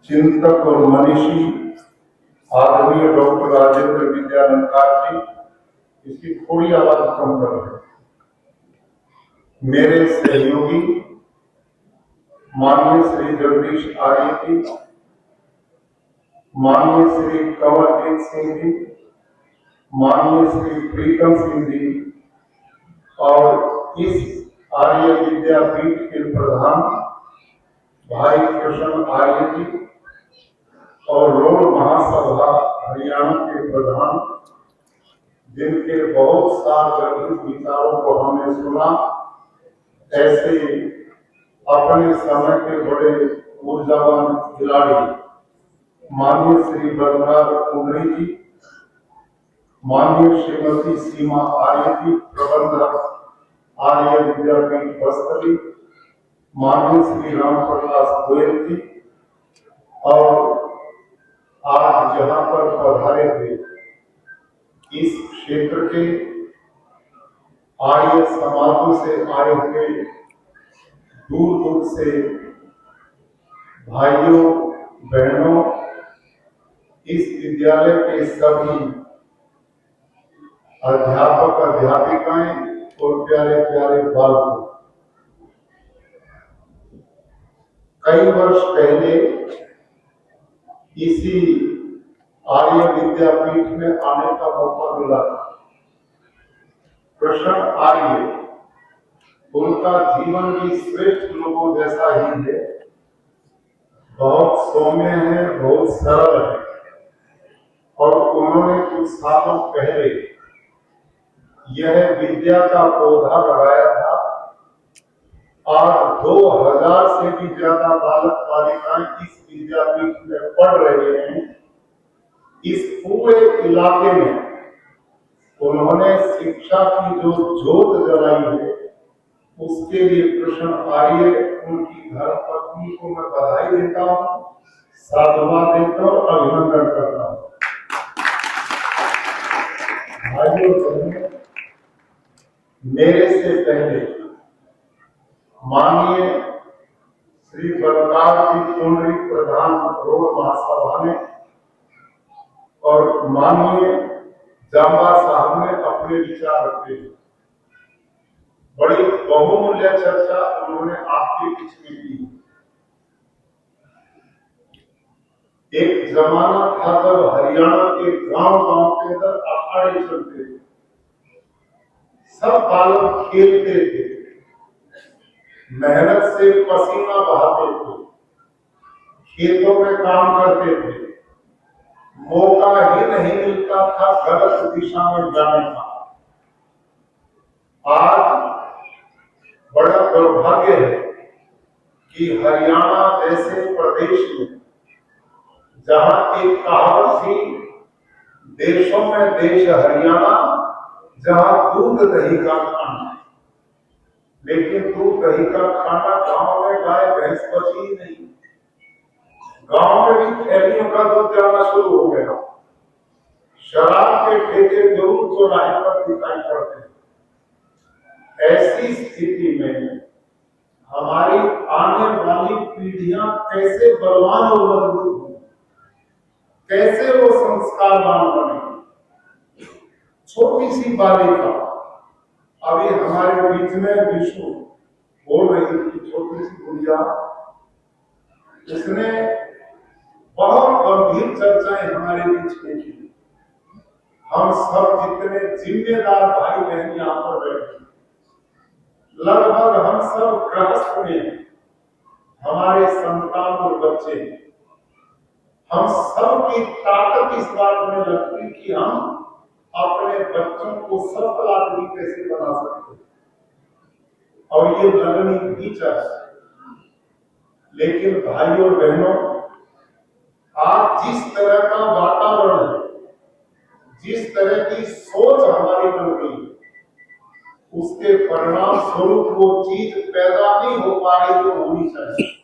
चिंतक और मनीषी आदरणीय डॉक्टर राजेंद्र विद्यालंकार जी, इसकी थोड़ी आवाज कम कर रहे हैं, मेरे सहयोगी माननीय श्री जगदीश आर्य जी, माननीय श्री कंवरजीत सिंह जी, माननीय श्री प्रीतम सिंह जी और इस आर्य विद्यापीठ के प्रधान भाई कृष्ण आर्य जी और रोड महासभा हरियाणा के प्रधान, जिनके बहुत सार्वजनिक विचारों को हमने सुना, ऐसे अपने समय के बड़े ऊर्जावान खिलाड़ी माननीय श्री बलराज कुंडरी जी, माननीय श्रीमती सीमा आर्य जी, प्रबंधक आर्य विद्यापीठ बस्तरी, माननीय श्री राम प्रकाश गोयल जी, और आज जहां पर पधारे थे इस क्षेत्र के आर्य समाजों से आए हुए दूर दूर से भाइयों बहनों, इस विद्यालय के सभी अध्यापक अध्यापिकाएं और प्यारे प्यारे बालकों, कई वर्ष पहले इसी आर्य विद्यापीठ में आने का मौका मिला। कृष्ण आर्य, उनका जीवन भी श्रेष्ठ लोगों जैसा ही है, बहुत सौम्य है, बहुत सरल है, और उन्होंने कुछ सालों पहले यह विद्या का पौधा लगाया था और 2000 से भी ज्यादा बालक बालिकाएं इस विद्यापीठ में पढ़ रहे हैं। इस पूरे इलाके में उन्होंने शिक्षा की जो ज्योत जलाई है, उसके लिए कृष्ण आर्य, उनकी धर्मपत्नी को मैं बधाई देता हूँ, साधुवाद देता हूँ, अभिनंदन करता हूँ। भाइयों, मेरे से पहले माननीय श्री बलराज जी कुंडरी प्रधान रोड महासभा ने और माननीय जांबा साहब ने अपने विचार रखे। बड़ी बहुमूल्य चर्चा उन्होंने आपके बीच में की। एक जमाना था जब हरियाणा के गांव के अंदर अखाड़े चलते थे, सब बालक खेलते थे, मेहनत से पसीना बहाते थे, खेतों में काम करते थे, मौका ही नहीं मिलता था गलत दिशा में जाने का। आज बड़ा दुर्भाग्य है कि हरियाणा जैसे प्रदेश में, जहां एक कहावत थी, देशों में देश हरियाणा, जहां दूध दही का खाना, लेकिन दूध दही का खाना गांव में गाय भैंस बची ही नहीं। गांव में भी थैलियों का दूध जाना शुरू हो गया। शराब के ठेके जरूर चौराहे पर दिखाई पड़ते हैं। ऐसी स्थिति में हमारी आने वाली पीढ़ियां कैसे बलवान और मजबूत हों, कैसे वो संस्कारवान बने। छोटी सी बालिका अभी हमारे बीच में विष्णु बोल रही थी, छोटी सी गुड़िया, उसने बहुत गंभीर चर्चाएं हमारे बीच में की। हम सब जितने जिम्मेदार भाई बहन यहाँ पर बैठे, लगभग हम सब गृहस्थ में, हमारे संतान और बच्चे, हम सब की ताकत इस बात में लगती कि हम अपने बच्चों को सफल आदमी कैसे बना सकते हैं, और ये लगनी भी चाहिए। लेकिन भाइयों और बहनों, आज जिस तरह का वातावरण है, जिस तरह की सोच हमारी बन गई, उसके परिणाम स्वरूप वो चीज पैदा नहीं हो पा रही जो होनी चाहिए।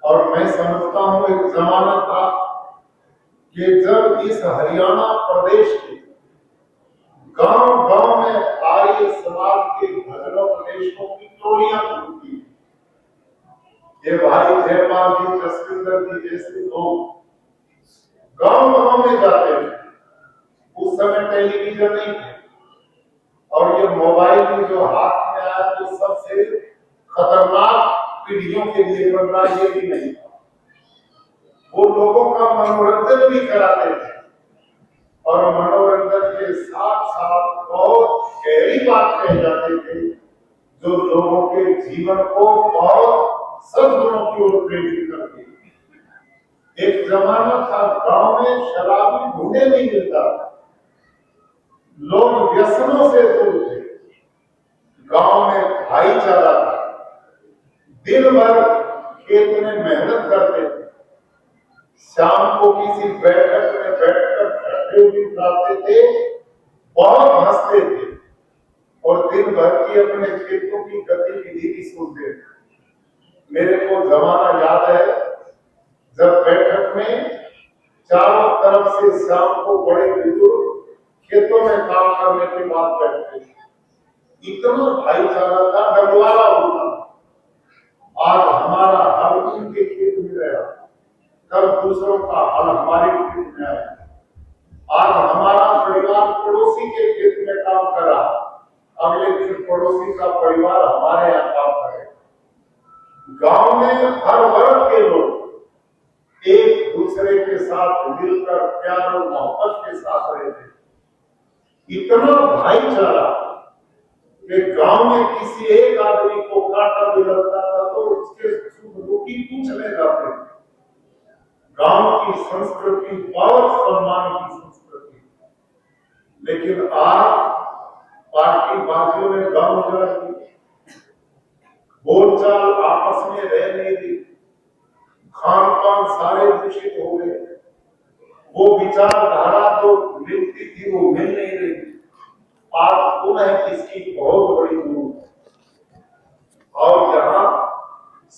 और मैं समझता हूं एक जमाना था कि जब इस हरियाणा प्रदेश के गांव गांव में आर्य समाज के भजनों प्रदेशों की टोलियां घूमती, ये भाई जयपाल जी, जसविंदर जी जैसे लोग गांव गांव में जाते थे। उस समय टेलीविजन नहीं थे, और ये मोबाइल में जो हाथ में आया तो सबसे खतरनाक पीढ़ियों के लिए बन रहा, ये भी नहीं था। वो लोगों का मनोरंजन भी कराते थे, और मनोरंजन के साथ साथ बहुत गहरी बात कह जाते थे जो लोगों के जीवन को बहुत सद्गुणों की ओर प्रेरित करती। एक जमाना था गांव में शराबी ढूंढे नहीं मिलता, लोग व्यसनों से दूर थे, गांव में भाईचारा था, दिन भर खेत में मेहनत करते थे, शाम को किसी बैठक में बैठकर खाते थे, बहुत हंसते थे, और दिन भर की अपने खेतों की गतिविधि भी सुनते थे। मेरे को जमाना याद है जब बैठक में चारों तरफ से शाम को बड़े बुजुर्ग खेतों में काम करने के बाद बैठते थे, इतना भाईचारा था, डगवाला होता। आज हमारा हल उनके खेत में रहा, कल दूसरों का हल हमारे खेत में आया। आज हमारा परिवार पड़ोसी के खेत में काम कर रहा, अगले दिन पड़ोसी का परिवार हमारे यहाँ काम करे। गांव में हर वर्ग के लोग एक दूसरे के साथ मिलकर प्यार और मोहब्बत के साथ रहते, इतना भाईचारा कि गांव में किसी एक आदमी को कांटा भी लगता था तो उसके सुख दुखी पूछने जाते। गांव की संस्कृति बहुत सम्मान की संस्कृति, लेकिन आज पार्टीबाजियों ने गांव उजाड़ दी, बोलचाल आपस में रह नहीं दी, खान पान सारे दूषित हो गए, वो विचारधारा जो मिलती थी वो मिल नहीं रही। आज पुनः इसकी बहुत बड़ी जरूरत है, और यहाँ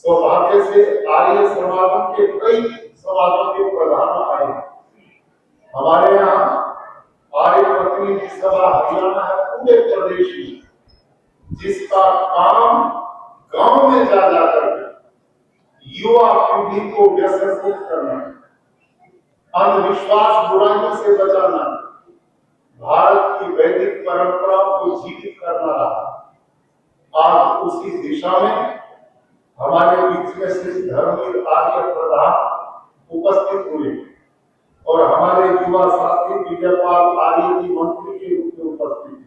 सौभाग्य से आर्य समागम के कई समागम के प्रधान आए। हमारे यहाँ आर्य प्रतिनिधि सभा हरियाणा है पूरे प्रदेश में, जिसका काम गांव में जा जाकर युवा पीढ़ी को व्यसन मुक्त करना, अंधविश्वास बुराइयों से बचाना, भारत की वैदिक परंपराओं को जीवित करना रहा। आज उसी दिशा में हमारे बीच में श्री धर्मवीर आर्य प्रधान उपस्थित हुए, और हमारे युवा साथी विजयपाल आर्य जी मंत्री के रूप में उपस्थित,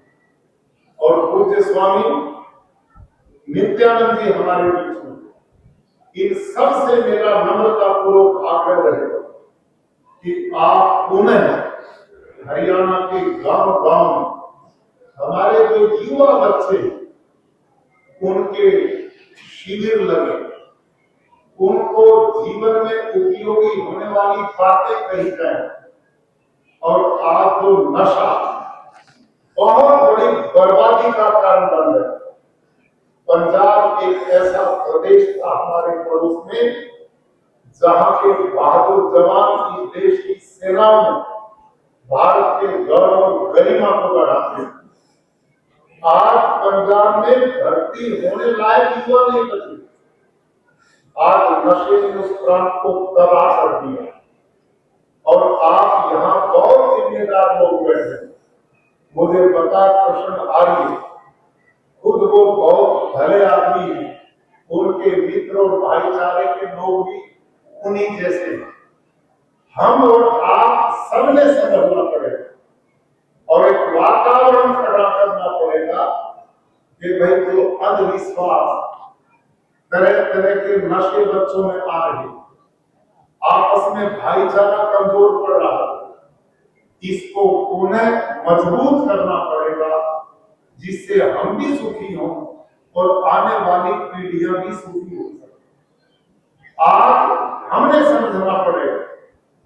और पूज्य स्वामी नित्यानंद जी हमारे बीच में। इन सब से मेरा नम्रतापूर्वक आग्रह रहेगा कि आप पुनः हरियाणा के गांव गांव में हमारे जो युवा बच्चे, उनके शिविर लगे, उनको जीवन में उपयोगी होने वाली बातें कही जाए। और आज जो नशा बहुत बड़ी बर्बादी का कारण बन गया, पंजाब एक ऐसा प्रदेश था हमारे पड़ोस में जहां के बहादुर जवान इस देश की सेना में भारत के गौरव और गरिमा को बढ़ाते हैं। आज पंजाब में भर्ती होने लायक युवा नहीं बचे। आज नशे ने उस प्रांत को तबाह कर दिया, और आप यहाँ बहुत जिम्मेदार लोग बैठे। मुझे पता कृष्ण आर्य खुद वो बहुत भले आदमी हैं, उनके मित्र और भाईचारे के लोग भी उन्हीं जैसे हैं। हम और आप सबने समझना पड़ेगा, और एक वातावरण खड़ा करना पड़ेगा कि भाई जो अंधविश्वास, तरह तरह के नशे बच्चों में आ रहे, आपस में भाईचारा कमजोर पड़ रहा है, इसको पुनः मजबूत करना पड़ेगा, जिससे हम भी सुखी हों और आने वाली पीढ़ियां भी सुखी हो सके। आज हमने समझना पड़ेगा,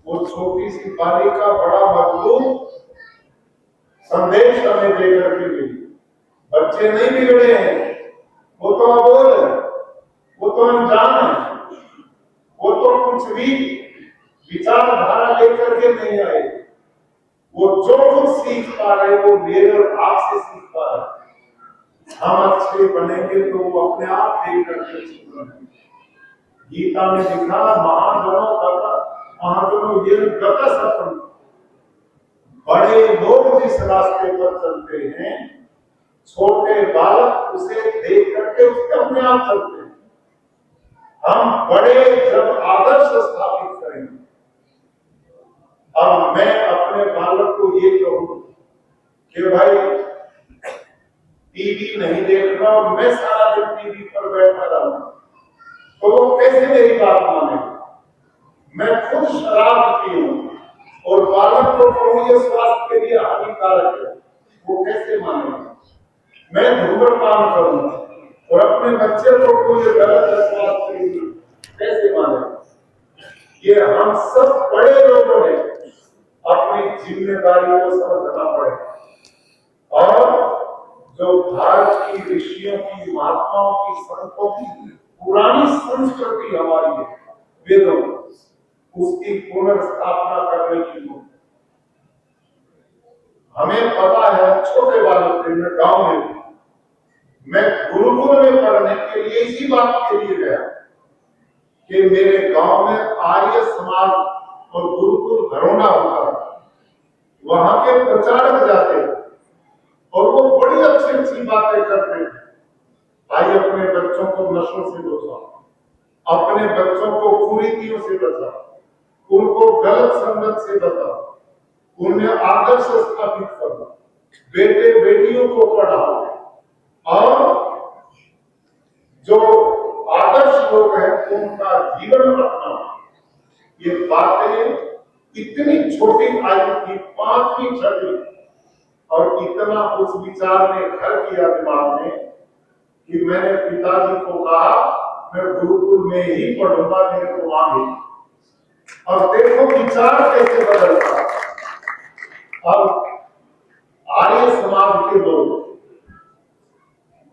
वो छोटी सी बालिका बड़ा मजबूत संदेश हमें देकर के गई। बच्चे नहीं बिगड़े हैं, वो तो अबोध है, वो तो अनजान है, वो तो कुछ भी विचारधारा लेकर के नहीं आए। वो जो कुछ सीख पा रहे वो मेरे और आपसे सीख पा रहे। हम अच्छे बनेंगे तो वो अपने आप देख करके अच्छे बनेंगे। गीता में लिखा महाजनों ये गत सपन, बड़े लोग जिस रास्ते पर चलते हैं छोटे बालक उसे देख करके उसके अपने आप चलते हैं। हम बड़े जब आदर्श स्थापित करेंगे, अब मैं अपने बालक को ये कहूं कि भाई टीवी नहीं देखना और मैं सारा दिन टीवी पर बैठा रहूं, तो वो कैसे मेरी बात मानेगा? मैं खुद शराब पी हूं और बालक को कहूं ये स्वास्थ्य के लिए हानिकारक है, वो कैसे मानेगा? मैं धूम्रपान करूं और अपने बच्चे को कहूं ये गलत है स्वास्थ्य के लिए, कैसे मानेगा? ये हम सब बड़े लोगों ने अपनी जिम्मेदारी को समझना पड़ेगा। और जो भारत की ऋषियों की, महात्माओं की, संतों की पुरानी संस्कृति हमारी है, वेदों, उसकी पुनर्स्थापना करने की जरूरत। हमें पता है, छोटे बालक थे, मैं गांव में थी, मैं गुरुकुल में पढ़ने के लिए इसी बात के लिए गया कि मेरे गांव में आर्य समाज और गुरुकुल घरोंडा होता है, वहां के प्रचारक जाते हैं और वो बड़ी अच्छी अच्छी बातें करते हैं। भाई अपने बच्चों को नशों से बचाओ, अपने बच्चों को कुरीतियों से बचाओ, उनको गलत संगत से बचाओ, उनमें आदर्श स्थापित करो, बेटे बेटियों को पढ़ाओ, और जो आदर्श लोग हैं उनका जीवन अपनाओ। ये बातें इतनी छोटी आयु की, 5वीं 6वीं, और इतना उस विचार ने घर किया दिमाग में कि मैंने पिताजी को कहा मैं गुरुकुल में ही पढ़ूंगा, मेरे को वहां भी। और देखो विचार कैसे बदलता। अब आर्य समाज के लोग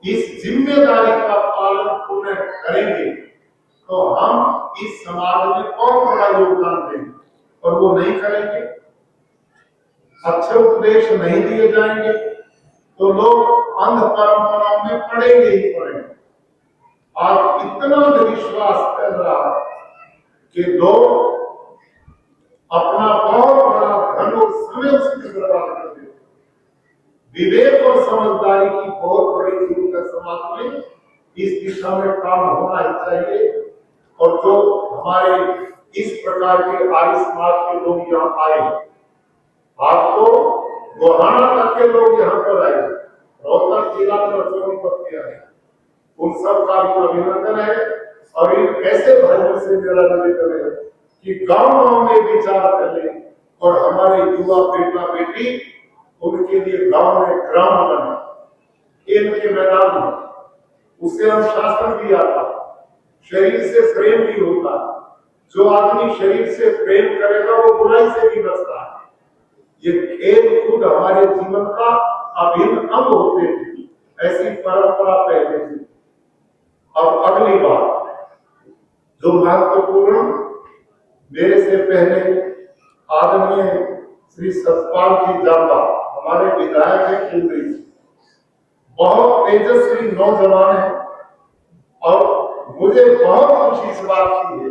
इस जिम्मेदारी का पालन पुनः करेंगे तो हम इस समाज में और बड़ा योगदान देंगे, और वो नहीं करेंगे, अच्छे उपदेश नहीं दिए जाएंगे तो लोग अंध परंपराओं में पड़ेंगे ही पड़ेंगे। और इतना विश्वास कर रहा है कि लोग अपना बहुत बड़ा धन और समय उसकी बर्बाद कर देते। विवेक और समझदारी की बहुत बड़ी जरूरत है समाज में, इस दिशा में काम होना ही चाहिए। और जो हमारे इस प्रकार के आर्य समाज के लोग यहाँ आए, आपको गोहाना तक के लोग यहाँ पर आए, रोहतक जिला में सोनभद्र आए, उन सब का भी अभिनंदन है। और इन ऐसे भाइयों से मेरा निवेदन है कि गांव-गांव में विचार करें और हमारे युवा बेटा बेटी उनके लिए गांव में ग्राम बने, खेल के मैदान में, उससे अनुशासन भी आता, शरीर से प्रेम भी होता। जो आदमी शरीर से प्रेम करेगा वो बुराई से भी बचता है। ये खेल कूद हमारे जीवन का अभिन्न अंग होते थे, ऐसी परंपरा पहले थी। अब अगली बात जो महत्वपूर्ण, मेरे से पहले आदरणीय श्री सतपाल जी जांबा हमारे विधायक हैं केंद्रीय, बहुत तेजस्वी नौजवान है, और मुझे बहुत खुशी इस बात की है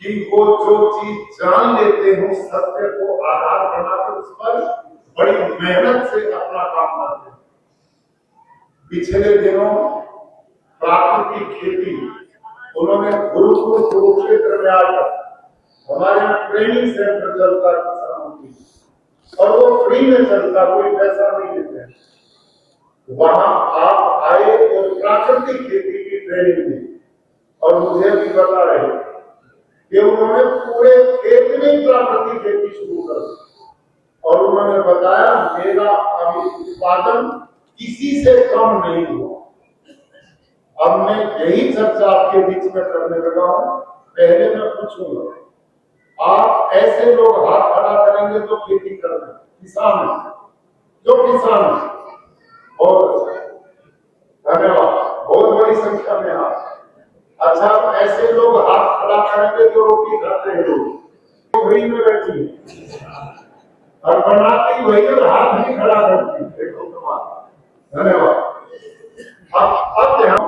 कि वो जो चीज जान लेते हैं सत्य को आधार बनाकर उस पर बड़ी मेहनत से अपना काम करते हैं। पिछले दिनों प्राकृतिक खेती उन्होंने गुरुकुल कुरुक्षेत्र में आकर, हमारे यहाँ ट्रेनिंग सेंटर चलता है किसानों की, और वो फ्री में चलता, कोई पैसा नहीं लेते हैं। वहां आप आए और प्राकृतिक खेती की ट्रेनिंग दी, और मुझे भी बता रहे कि उन्होंने पूरे खेत में प्राकृतिक खेती शुरू कर दी, बताया, मेरा अभी उत्पादन किसी से कम नहीं हुआ। अब मैं यही चर्चा आपके बीच में करने लगा हूं। पहले मैं पूछूंगा, आप ऐसे लोग हाथ खड़ा करेंगे जो खेती कर रहे हैं, किसान है, जो किसान है, बहुत अच्छा, धन्यवाद, बहुत बड़ी संख्या में आप। अच्छा, ऐसे लोग हाथ खड़ा करेंगे जो रोटी खाते हैं, लोग वही में बैठी है और बनाती वही और हाथ नहीं खड़ा करती। देखो तुम्हारा धन्यवाद। अब ध्यान,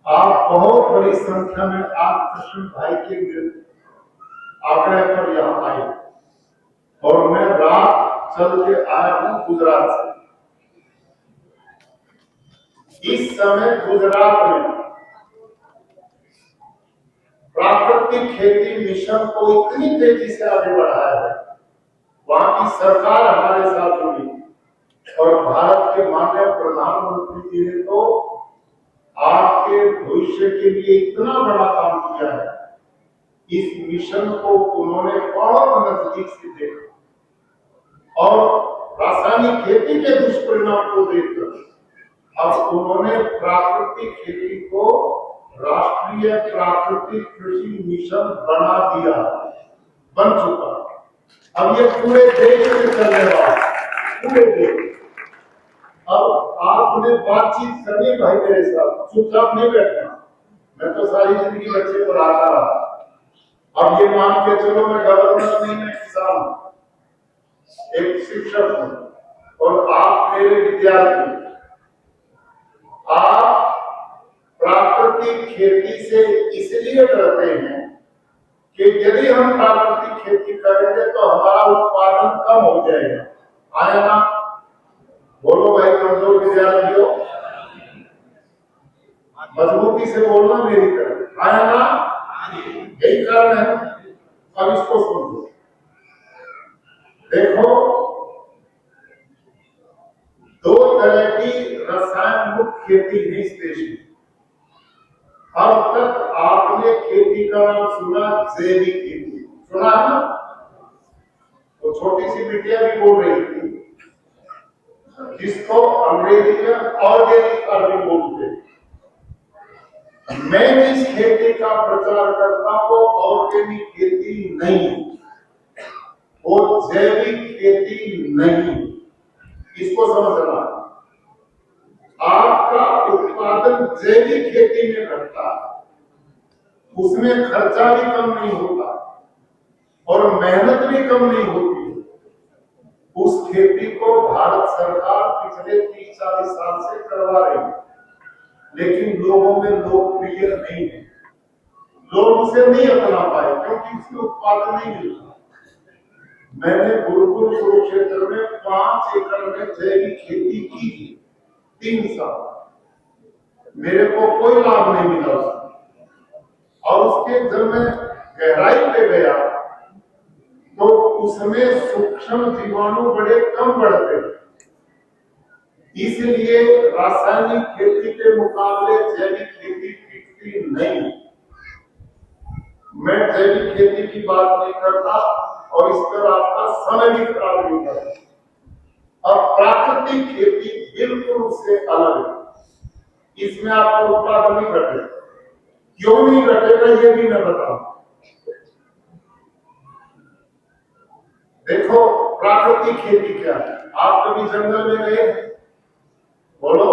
आप बहुत बड़ी संख्या में आप कृष्ण भाई के आंकड़े पर यहाँ आए और मैं रात चल के आया हूं गुजरात से। इस समय गुजरात में प्राकृतिक खेती मिशन को इतनी तेजी से आगे बढ़ाया है, वहां की सरकार हमारे साथ जुड़ी और भारत के माननीय प्रधानमंत्री जी ने तो आपके भविष्य के लिए इतना बड़ा काम किया है। इस मिशन को उन्होंने बहुत नजदीक से देखा और रासायनिक खेती के दुष्परिणाम को देखकर अब उन्होंने प्राकृतिक खेती को राष्ट्रीय प्राकृतिक कृषि मिशन बना दिया, बन चुका। अब ये पूरे देश में चलने वाला, पूरे देश। अब आपने बातचीत करनी भाई मेरे साथ, चुपचाप नहीं बैठना। मैं तो सारी जिंदगी बच्चे पढ़ाता रहा। अब ये मान के चलो मैं गवर्नर नहीं, मैं किसान हूं, एक शिक्षक हूं और आप मेरे विद्यार्थी। आप प्राकृतिक खेती से इसलिए डरते हैं कि यदि हम प्राकृतिक खेती करेंगे तो हमारा उत्पादन कम हो जाएगा। आया ना? बोलो भाई कमजोर विद्यार्थियों, मजबूती से बोलना मेरी तरफ। आया ना? यही कारण है। अब इसको समझो, देखो, दो तरह की रसायन मुक्त खेती है इस देश में। अब तक आपने खेती का नाम सुना, जैविक खेती सुना है ना? तो छोटी सी बिटिया भी बोल रही थी, जिसको अंग्रेजी में ऑर्गेनिक फार्मिंग बोलते हैं। मैं जिस खेती का प्रचार करता हूं वो ऑर्गेनिक खेती नहीं, वो जैविक खेती नहीं। इसको समझना, आपका उत्पादन जैविक खेती में घटता है, उसमें खर्चा भी कम नहीं होता और मेहनत भी कम नहीं होती। उस खेती को भारत सरकार पिछले 30-40 साल से करवा रही है, लेकिन लोगों में लोकप्रिय नहीं है। लोग उसे नहीं अपना पाए क्योंकि उसमें उत्पादन नहीं मिलता। मैंने गुरुकुल कुरुक्षेत्र में 5 एकड़ में जैविक खेती की थी 3 साल। मेरे को कोई लाभ नहीं मिला उसमें। और उसके जब मैं गहराई पे गया तो उसमें सूक्ष्म जीवाणु बड़े कम बढ़ते हैं। इसलिए रासायनिक खेती के मुकाबले जैविक खेती टिकती नहीं। मैं जैविक खेती की बात नहीं करता और इस पर आपका समय भी खराब नहीं करता। अब प्राकृतिक खेती बिल्कुल उससे अलग है। इसमें आपका उत्पादन नहीं घटेगा। क्यों नहीं घटेगा ये भी मैं बताऊं। देखो, प्राकृतिक खेती क्या है? आप कभी जंगल में गए? बोलो,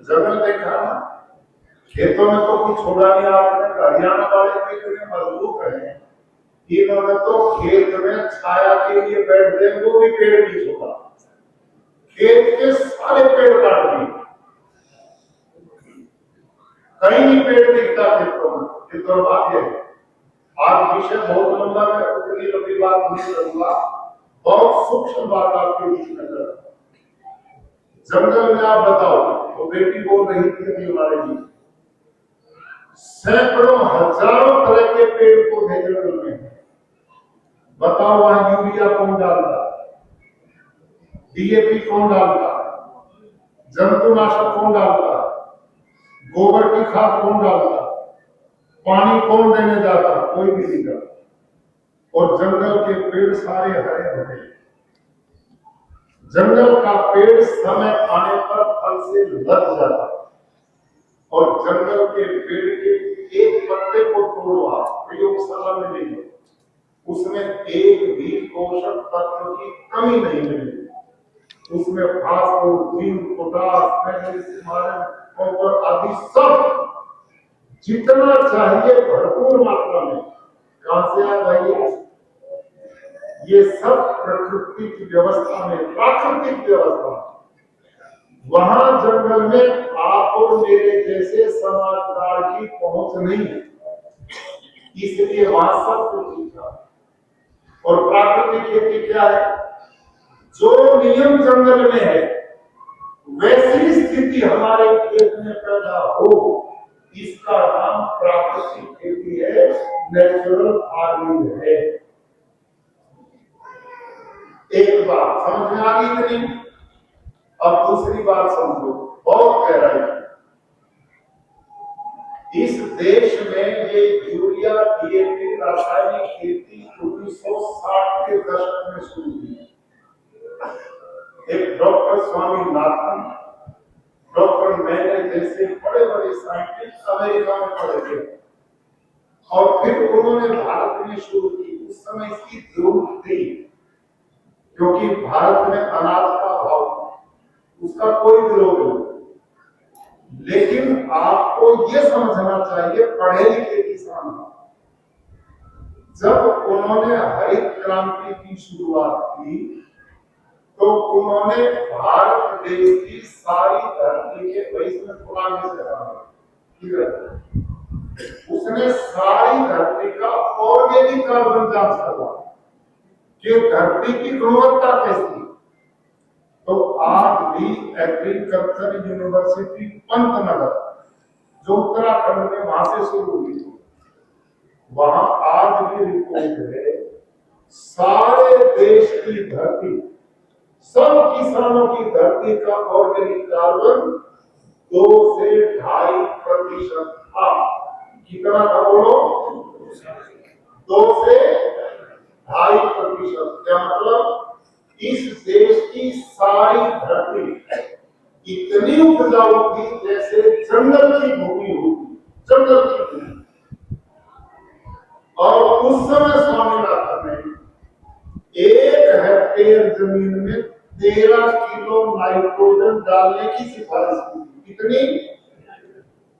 जंगल देखा ना? खेतों में तो कुछ छोड़ा नहीं आपने। हरियाणा वाले कितने मजबूत हैं, इन्होंने तो खेत में छाया के लिए बैठ गए, वो भी पेड़ नहीं छोड़ा, खेत के सारे पेड़ काट दिए। कहीं नहीं पेड़ दिखता खेतों में। ये दुर्भाग्य है। आज विषय बहुत लंबा है, उतनी लंबी बात नहीं करूंगा, बहुत सूक्ष्म बात आपके बीच में करूंगा। जंगल में आप बताओ, तो बेटी बोल रही थी अभी हमारे लिए, सैकड़ों हजारों तरह के पेड़ पौधे जंगल में हैं। बताओ वहां यूरिया कौन डालता, डीएपी कौन डालता, जंतुनाशक कौन डालता, गोबर की खाद कौन डालता, पानी कौन देने जाता? कोई भी नहीं जाता। और जंगल के पेड़ सारे हरे भरे। जंगल का पेड़ समय आने पर फल से लग जाता है और जंगल के पेड़ के एक पत्ते को तोड़वा प्रयोगशाला में नहीं है, उसमें एक भी पोषक तत्व की कमी नहीं मिलेगी। उसमें phosphorus, zinc, potash, magnesium, iron, copper आदि सब जितना चाहिए भरपूर मात्रा में। कहां से आ भाई? ये सब प्रकृति की व्यवस्था में, प्राकृतिक व्यवस्था। वहां जंगल में आप और मेरे जैसे समाजदार की पहुंच नहीं है, इसलिए वहां सब कुछ ठीक है। और प्राकृतिक खेती क्या है? जो नियम जंगल में है वैसी स्थिति हमारे खेत में पैदा हो, इसका नाम प्राकृतिक खेती है, नेचुरल फार्मिंग है। एक बात समझ में आ गई कि नहीं? अब दूसरी बात समझो, बहुत गहराई। इस देश में ये यूरिया, डीएपी, रासायनिक खेती 1960 के दशक में शुरू हुई। एक डॉक्टर स्वामीनाथन, डॉक्टर मैने जैसे बड़े बड़े साइंटिस्ट अमेरिका में पढ़े थे और फिर उन्होंने भारत में शुरू की। उस समय इसकी जरूरत थी क्योंकि भारत में अनाज का भाव था, उसका कोई विरोध नहीं। लेकिन आपको यह समझना चाहिए, पढ़े लिखे किसान, जब उन्होंने हरित क्रांति की शुरुआत की तो उन्होंने भारत देश की सारी धरती के उसने सारी धरती का ऑर्गेनिक कार्बन जांच करवा कि धरती की गुणवत्ता कैसी। तो आज भी एग्रीकल्चर यूनिवर्सिटी पंतनगर जो उत्तराखंड में, वहां से शुरू हुई, वहां आज भी रिपोर्ट है सारे देश की धरती, सब किसानों की धरती का ऑर्गेनिक कार्बन 2 से 2.5% था। कितना था बोलो? 2 से 2.5%। क्या मतलब? इस देश की सारी धरती इतनी उपजाऊ थी जैसे जंगल की भूमि होती, जंगल की भूमि। और उस समय स्वामीनाथन ने 1 हेक्टेयर जमीन में 13 किलो नाइट्रोजन डालने की सिफारिश की। कितनी?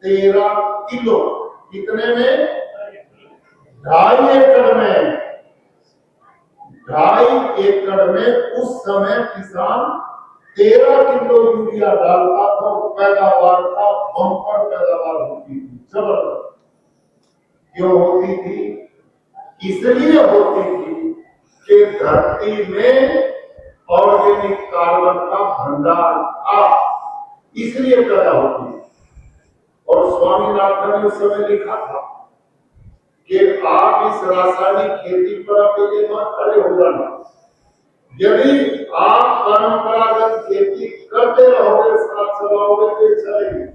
13 किलो। कितने में? 2.5 एकड़ में। 2.5 एकड़ में उस समय किसान 13 किलो यूरिया डालता था, पैदावार का बम्पर पैदावार होती थी, जबरदस्त। क्यों होती थी? इसलिए होती थी कि धरती में ऑर्गेनिक कार्बन का भंडार था, इसलिए पैदा होती है। और स्वामीनाथन ने उस समय लिखा था कि आप इस रासायनिक खेती पर अकेले मत खड़े हो जाना। यदि आप परंपरागत खेती करते रहोगे, साथ चलाओगे तो चलेगी।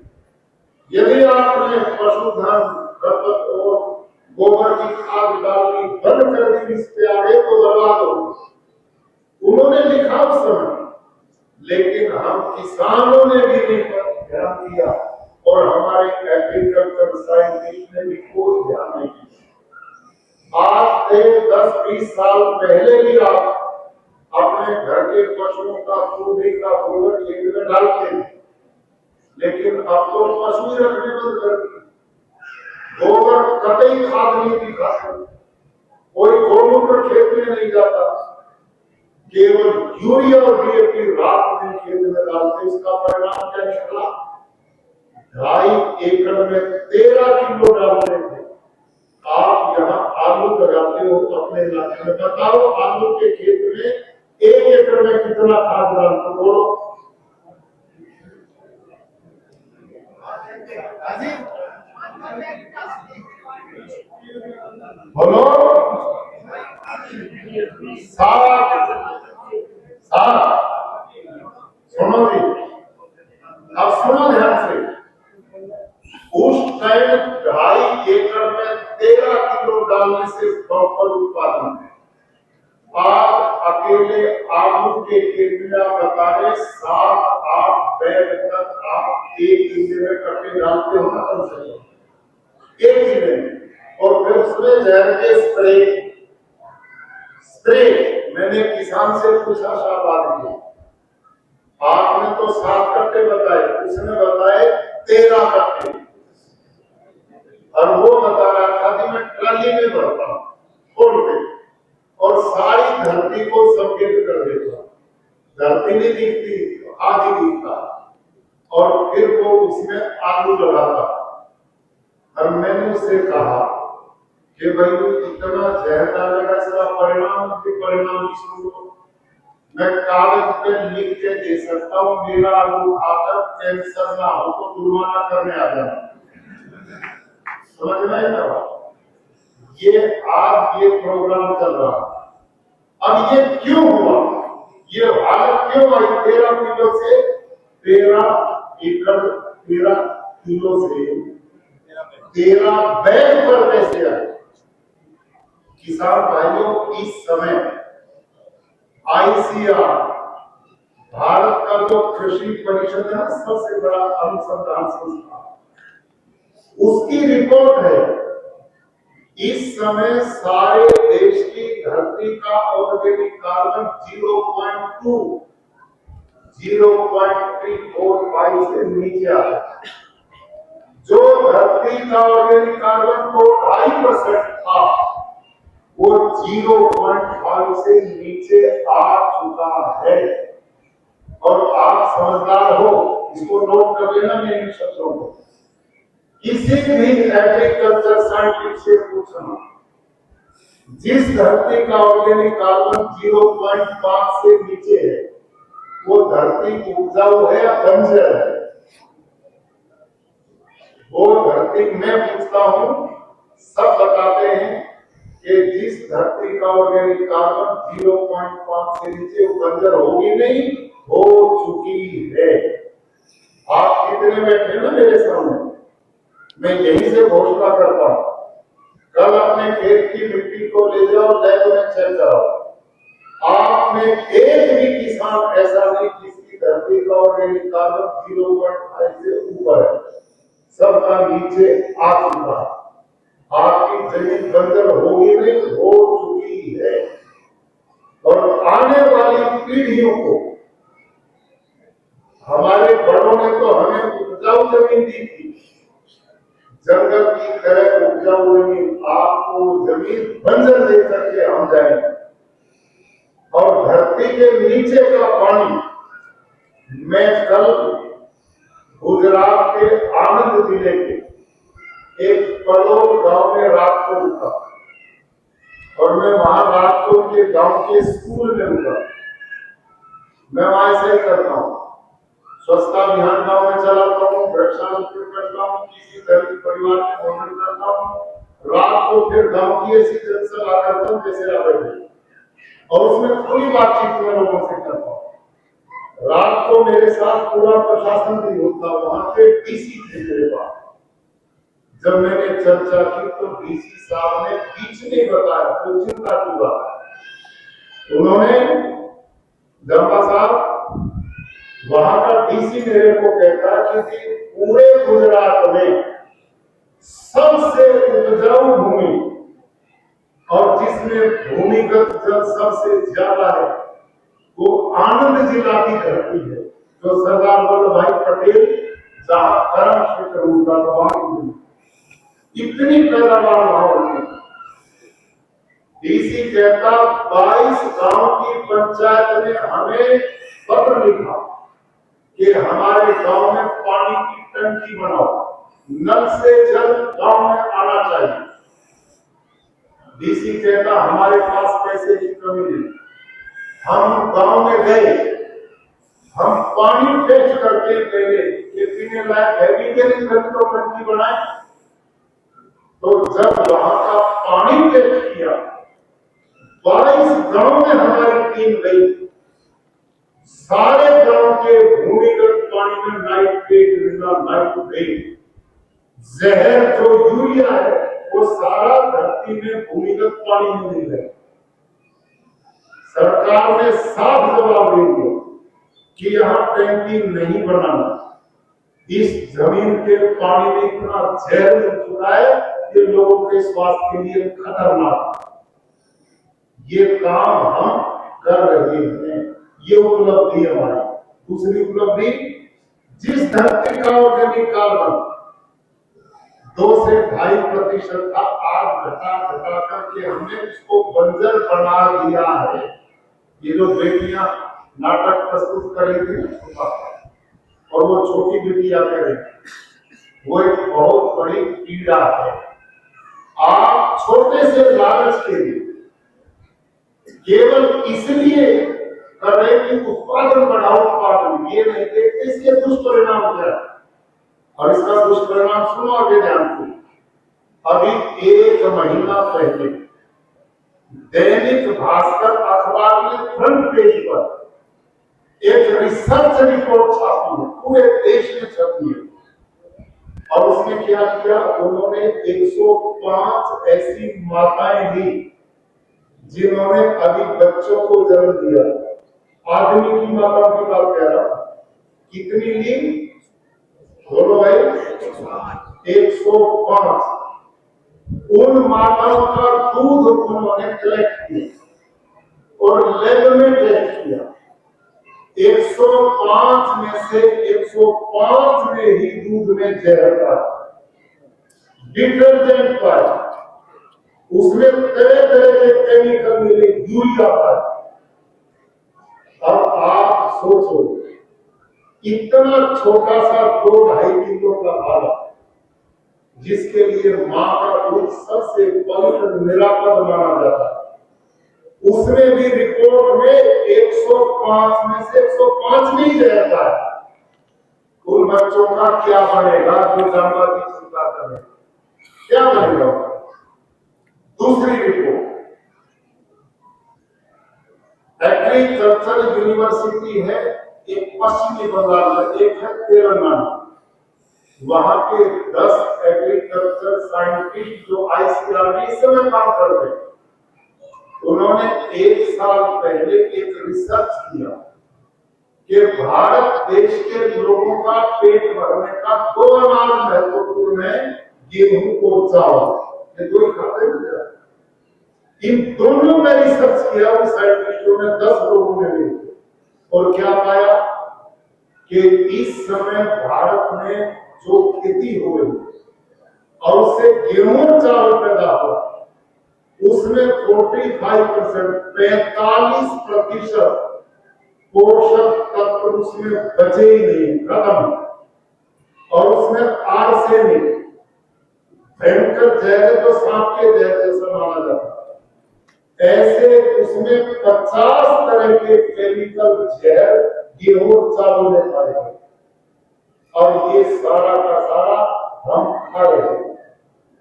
यदि आपने पशुधन, खरपतवार, गोबर की खाद डालनी बंद कर दी इस पे आगे तो बर्बाद होगी। उन्होंने लिखा उस समय, लेकिन हम किसानों ने भी नहीं ध्यान दिया और हमारे एग्रीकल्चर साइंटिस्ट ने भी कोई ध्यान नहीं दिया। आज से 10-20 साल पहले भी आप अपने घर के पशुओं का गोबर का गोबर खेत में डालते हैं, लेकिन अब तो पशु ही रखने बंद कर दिए। गोबर कतई खाद नहीं दिखाते, कोई गोमूत्र खेत में नहीं जाता, केवल यूरिया और डीएपी रात में खेत में डालते। इसका परिणाम क्या निकला? 2.5 एकड़ में 13 किलो डालते थे। आप यहाँ आलू लगाते हो अपने इलाके में, बताओ आलू के खेत में 1 एकड़ में कितना खाद डालते हो? बोलो। बोलो। 7। सुनो जी, अब सुनो ध्यान से। उस टाइम 2.5 एकड़ में 13 किलो डालने से प्रॉपर उत्पादन है। आज अकेले आलू के केंद्र बता रहे 7-8 बैग तक आप एक किले में कट्टे डालते हो ना, कम से कम एक किले में। और फिर उसमें जहर के स्प्रे मैंने किसान से पूछा, शाबाश जी आपने तो 7 कट्टे बताए, उसने बताए 13 कट्टे, और वो बता रहा था कि मैं ट्राली में भरता हूं छोड़ के और सारी धरती को संकेत कर देता, धरती नहीं दिखती आधी दिखता, और फिर वो उसमें आलू लगाता। और मैंने उससे कहा कि भाई इतना जहर डालेगा, इसका परिणाम सुनो, मैं कागज पे लिख के दे सकता हूँ, मेरा आलू खाकर कैंसर ना हो तो जुर्माना करने आ जाना। समझ में आया ना? ये आज ये प्रोग्राम चल रहा है। अब ये क्यों हुआ, ये हालत क्यों आई? 13 किलो से 13 बैग पर कैसे आए? किसान भाइयों, इस समय आईसीआर भारत का जो कृषि परिषद है ना, सबसे बड़ा अनुसंधान संस्थान, उसकी रिपोर्ट है इस समय सारे देश की धरती का ऑर्गेनिक कार्बन 0.345 से नीचे आ रहा है। जो धरती का ऑर्गेनिक कार्बन को 2.5% था, वो 0.5 से नीचे आ चुका है। और आप समझदार हो, इसको नोट कर लेना मेरे शब्दों को। किसी भी एग्रीकल्चर साइंटिस्ट से पूछना, जिस धरती का ऑर्गेनिक कार्बन 0.5 से नीचे है, वो धरती उपजाऊ है या बंजर है? वो धरती, मैं पूछता हूं, सब बताते हैं कि जिस धरती का ऑर्गेनिक कार्बन 0.5 से नीचे, वो बंजर होगी नहीं, हो चुकी है। आप कितने बैठे ना मेरे सामने, मैं यहीं से घोषणा करता हूं, कल अपने खेत की मिट्टी को ले जाओ, लैब में चेक कराओ, आप में एक भी किसान ऐसा नहीं जिसकी धरती का ऑर्गेनिक कार्बन 0.5 से ऊपर है, सबका नीचे आ चुका है। आपकी जमीन बंजर होगी नहीं, हो चुकी है। और आने वाली पीढ़ियों को हमारे बड़ों ने तो हमें उपजाऊ जमीन दी थी, जंगल की तरह उपजाऊ जमीन, आपको जमीन बंजर दे करके हम जाएंगे। और धरती के नीचे का पानी, मैं कल गुजरात के आनंद जिले के एक पलोर गांव में रात को रुका, और मैं वहां रात को उनके गांव के स्कूल में रुका। मैं वहां ऐसे ही करता हूँ, स्वच्छता अभियान गांव में चलाता हूँ, वृक्षारोपण करता हूँ, किसी दलित परिवार में भ्रमण करता हूँ, रात को फिर गांव की ऐसी जनसभा करता हूँ जैसे आप बैठे, और उसमें खुली बातचीत में लोगों से करता हूँ। रात को मेरे साथ पूरा प्रशासन भी होता, वहां पे डीसी थे मेरे पास। जब मैंने चर्चा की तो डीसी साहब ने बीच में बताया, तो चिंता की बात, उन्होंने, जम्पा साहब वहां का डीसी मेरे को कहता कि पूरे गुजरात में सबसे उपजाऊ भूमि और जिसमें भूमिगत जल सबसे ज्यादा है, वो आनंद जिला की धरती है, जो सरदार वल्लभ भाई पटेल जहां कर्म क्षेत्र उनका, वहां इतनी पैदावार वहां होती। डीसी कहता 22 गांव की पंचायत ने हमें पत्र लिखा कि हमारे गांव में पानी की टंकी बनाओ, नल से जल गांव में आना चाहिए। डीसी कहता हमारे पास पैसे की कमी नहीं। हम गांव में गए, हम पानी टेस्ट करके पहले कि पीने लायक है भी कि नहीं, तो टंकी बनाए। तो जब वहां का पानी टेस्ट किया, 22 गांव में हमारी टीम गई, सारे गांव के भूमिगत पानी में नाइट्रेट मिला, नाइट्रेट जहर जो यूरिया है वो सारा धरती में भूमिगत पानी में मिल रहा है। सरकार ने साफ जवाब दे दिया कि यहाँ टैंकी नहीं बनाना। इस जमीन के पानी में इतना जहर मिल चुका है कि लोगों के स्वास्थ्य के लिए खतरनाक। ये काम हम कर रहे हैं, ये उपलब्धि हमारी। दूसरी उपलब्धि, जिस धरती का ऑर्गेनिक कार्बन 2 से 2.5% था, आज घटा करके हमने इसको बंजर बना दिया है। ये जो बेटियां नाटक प्रस्तुत कर रही थी और वो छोटी बेटियां कर रही थी, वो एक बहुत बड़ी पीड़ा है। आप छोटे से लालच के लिए केवल इसलिए कर रहे कि उत्पादन बढ़ाओ, उत्पादन, ये नहीं देखते इसके दुष्परिणाम क्या है। और इसका दुष्परिणाम सुनो आगे ध्यान से। अभी 1 महीना पहले दैनिक भास्कर अखबार में फ्रंट पेज पर एक रिसर्च रिपोर्ट छापी है, पूरे देश में छपी है। और उसमें क्या किया, उन्होंने 105 ऐसी माताएं ली जिन्होंने अभी बच्चों को जन्म दिया। आदमी की माताओं की बात कह रहा हूं। कितनी ली बोलो भाई? 105। उन माताओं का दूध उन्होंने कलेक्ट किया और लैब में टेस्ट किया। 105 में से 105 में ही दूध में जहर पाया, डिटर्जेंट पाया, उसमें तरह तरह के केमिकल मिले, यूरिया पाया। अब आप सोचो, इतना छोटा सा 2-2.5 किलो का बालक, जिसके लिए मां का दूध सबसे पवित्र निरापद माना जाता है, उसमें भी रिपोर्ट में 105 में से 105 नहीं रहता है। उन बच्चों का क्या बनेगा जो जानवर की चिंता करें? क्या बनेगा? दूसरी रिपोर्ट, एग्रीकल्चर यूनिवर्सिटी है एक पश्चिमी बंगाल में, एक है तेलंगाना। वहां के 10 एग्रीकल्चर साइंटिस्ट जो ICAR में काम करते हैं, उन्होंने 1 साल पहले एक रिसर्च किया कि भारत देश के लोगों का पेट भरने का 2 अनाज महत्वपूर्ण है, गेहूं और चावल। ये 2 ही खाते हैं। इन दोनों में रिसर्च किया उन साइंटिस्टों ने, 10 लोगों ने भी, और क्या पाया कि इस समय भारत में जो खेती हो रही और उससे गेहूं और चावल पैदा हुआ, उसमें 45% पोषक तत्व उसमें बचे ही नहीं, खत्म। और उसमें आर्सेनिक, भयंकर जहर जो सांप के जहर जैसा माना जाता है, ऐसे उसमें 50 तरह के केमिकल जहर गेहूं और चावल में पाए गए। और ये सारा का सारा हम खा रहे हैं।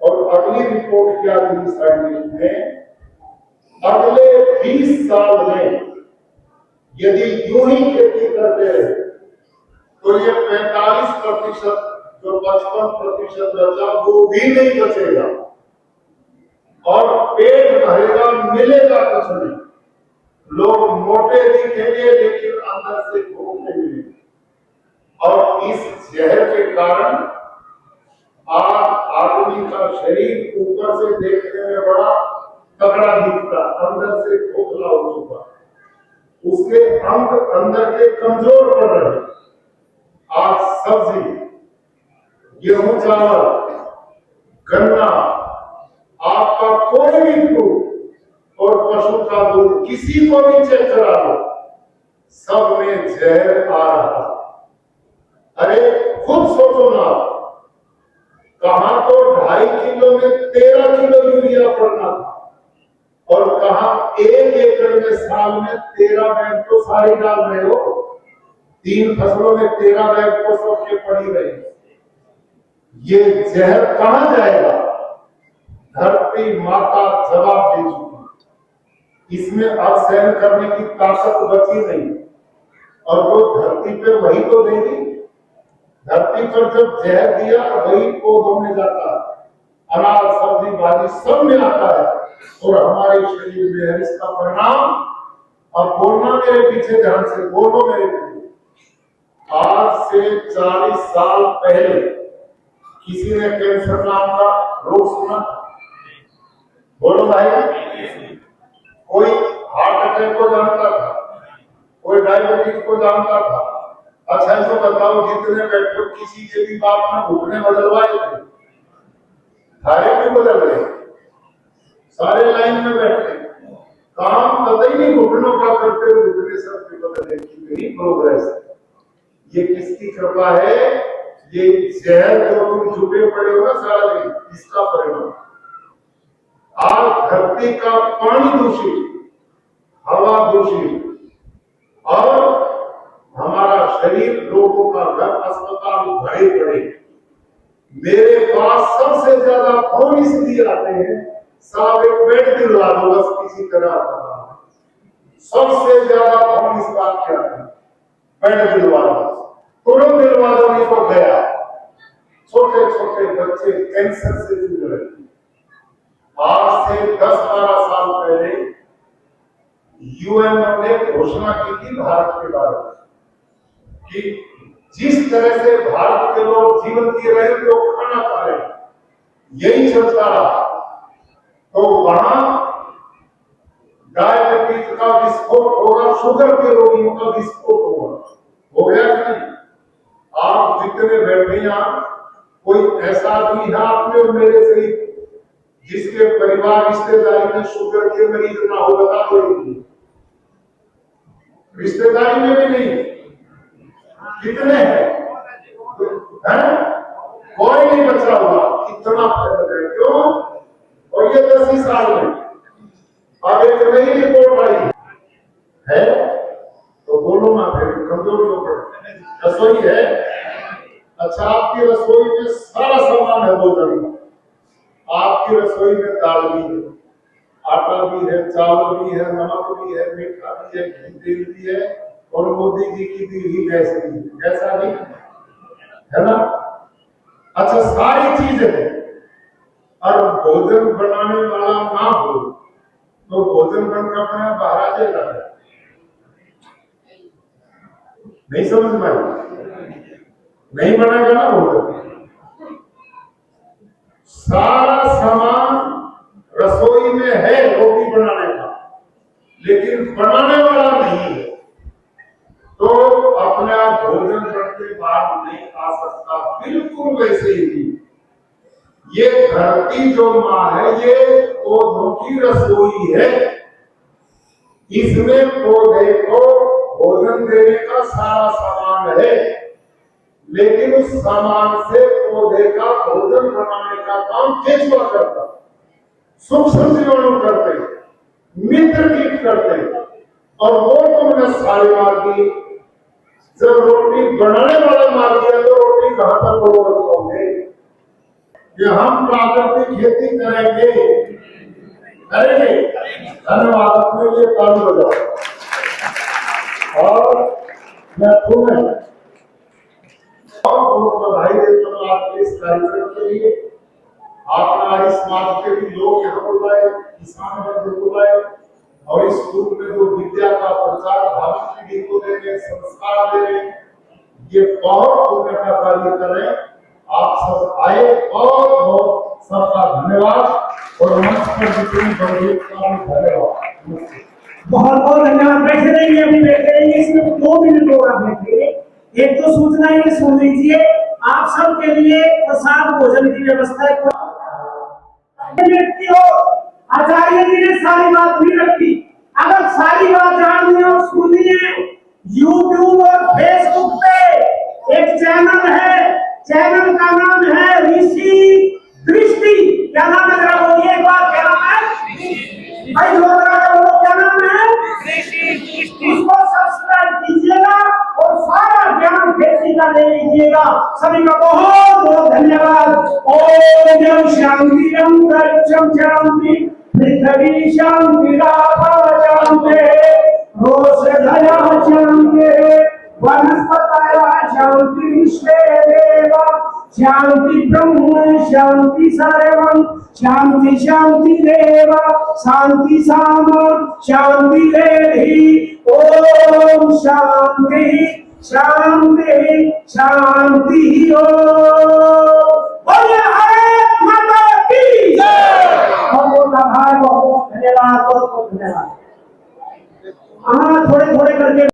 और अगली रिपोर्ट क्या दी साइंटिस्ट ने, अगले 20 साल में यदि यूं ही खेती करते रहे तो ये 45% जो 55% बचा वो भी नहीं बचेगा और पेट भरेगा, मिलेगा कुछ नहीं। लोग मोटे दिखेंगे लेकिन अंदर से भूख नहीं मिलेगी। और इस जहर के कारण आज आदमी का शरीर ऊपर से देखने में बड़ा तगड़ा दिखता, अंदर से खोखला हो चुका, उसके अंग अंदर के कमजोर पड़ रहे। आज सब्जी, गेहूं, चावल, गन्ना, आपका कोई भी फ्रूट और पशु का दूध, किसी को भी चेक करा लो, सब में जहर आ रहा। अरे खुद सोचो ना, कहां तो 2.5 किलो में 13 किलो यूरिया पड़ना था और कहां 1 एकड़ में साल में 13 बैग तो सारी डाल रहे हो। 3 फसलों में 13 बैग तो सबके पड़ी रही। ये जहर कहां जाएगा? धरती माता जवाब दे चुकी, इसमें अब सहन करने की ताकत बची नहीं। और वो धरती पे वही तो देगी। धरती पर जब जहर दिया वही पौधों में जाता है, अनाज, सब्जी, भाजी सब में आता है और हमारे शरीर में है। इसका परिणाम अब बोलना मेरे पीछे ध्यान से, बोलो मेरे पीछे। आज से 40 साल पहले किसी ने कैंसर नाम का रोग सुना? बोलो भाई। कोई हार्ट अटैक को जानता था, कोई डायबिटीज को जानता था। अच्छा तो बताओ, जितने बैठे किसी के भी बाप ने घुटने बदलवाए थे? सारे भी बदल रहे, सारे लाइन में बैठे, काम कतई नहीं घुटनों का करते हुए घुटने सब के बदले। कितनी प्रोग्रेस है! ये किसकी कृपा है? ये शहर जो तुम छुपे पड़े हो ना सारा दिन, इसका परिणाम। आज धरती का पानी दूषित, हवा दूषित, और हमारा शरीर, लोगों का घर, अस्पताल भरे पड़े। मेरे पास सबसे ज्यादा फोन इसलिए आते हैं, साहब एक बेड दिलवा दो बस किसी तरह। सबसे ज्यादा फोन इस बात के आते हैं, बेड दिलवा दो, तुरंत दिलवा दो, नहीं तो गया। छोटे छोटे बच्चे कैंसर से जूझ रहे। आज से 10-12 साल पहले यूएन ने घोषणा की थी भारत के बारे में कि जिस तरह से भारत के लोग जीवन जी रहे थे, वो खाना खा रहे, यही चलता रहा तो वहां डायबिटीज का विस्फोट होगा, शुगर के रोगियों का विस्फोट होगा। हो गया कि नहीं? आप जितने बैठे यहां, कोई ऐसा आदमी है आपने और मेरे से जिसके परिवार रिश्तेदारी में शुगर के मरीज ना हो? बता दो। रिश्तेदारी में भी नहीं। कितने हैं? कोई नहीं बचा हुआ। इतना फर्क है, क्यों? और ये 10 ही साल में अब एक नई रिपोर्ट आई है, तो बोलो ना, फिर कमजोर क्यों पड़े? रसोई है, अच्छा आपकी रसोई में सारा सामान है भोजन का। आपकी रसोई में दाल भी है, आटा भी है, चावल भी है, नमक भी है, मीठा भी है, घी तेल भी है, और मोदी जी की दी हुई गैस भी है। ऐसा नहीं है ना? अच्छा सारी चीजें हैं, और भोजन बनाने वाला ना हो तो भोजन बनकर अपने बाहर आ जाएगा। नहीं समझ में आई? नहीं बनेगा ना भोजन। सारा सामान रसोई में है रोटी बनाने का, लेकिन बनाने वाला नहीं है, तो अपने आप भोजन करके बाहर नहीं आ सकता। बिल्कुल वैसे ही ये धरती जो माँ है, ये पौधों की रसोई है। इसमें पौधे को भोजन देने का सारा सामान है, लेकिन उस सामान से पौधे का भोजन बनाने का काम केंचुआ करता, सूक्ष्म जीवाणु करते, मित्र कीट करते, और वो तुमने सारी मार दी। जब रोटी बनाने वाला मार दिया तो रोटी कहां तक परोसोगे? कि हम प्राकृतिक खेती करेंगे, करेंगे। धन्यवाद, अपने लिए ताली बजाओ। और मैं तुम्हें बहुत बधाई देता हूँ आपके इस कार्यक्रम के लिए। आपने आज समाज के भी लोग यहाँ बुलाए, किसान बंधु बुलाए, और इस स्कूल में जो विद्या का प्रचार भावी पीढ़ी को दे रहे, संस्कार दे रहे, ये बहुत पुण्य का कार्य कर रहे हैं। आप सब आए, बहुत बहुत सबका धन्यवाद। और मंच पर जितनी बंधुओं का धन्यवाद। बहुत बहुत धन्यवाद। बैठे रहिए, अभी बैठे रहिए, इसमें 2 मिनट और आप बैठिए। एक तो सूचना ये सुन लीजिए, आप सब के लिए प्रसाद भोजन की व्यवस्था है। व्यक्ति हो, आचार्य जी ने सारी बात नहीं रखी, अगर सारी बात जाननी हो सुननी है, यूट्यूब और फेसबुक पे एक चैनल है, चैनल का नाम है ऋषि दृष्टि। क्या नाम है? जरा बोलिए एक बार, क्या नाम है भाई? बोलो क्या नाम है? इसको सब्सक्राइब कीजिएगा और सारा ज्ञान खेती का ले लीजिएगा। सभी का बहुत बहुत धन्यवाद। ओम शांति अंतरिक्षम शांति, पृथ्वी शांति, शांति, रोषधया शांति, वनस्पतयः शांति, विश्वे देवा शांति, ब्रह्म शांति सर्वम शांति शांति देव शांति साम शांति देहि ओम शांति शांति शांति ओम। बोले भारत माता की जय। बहुत आभार, बहुत धन्यवाद, बहुत धन्यवाद। हाँ, थोड़े थोड़े करके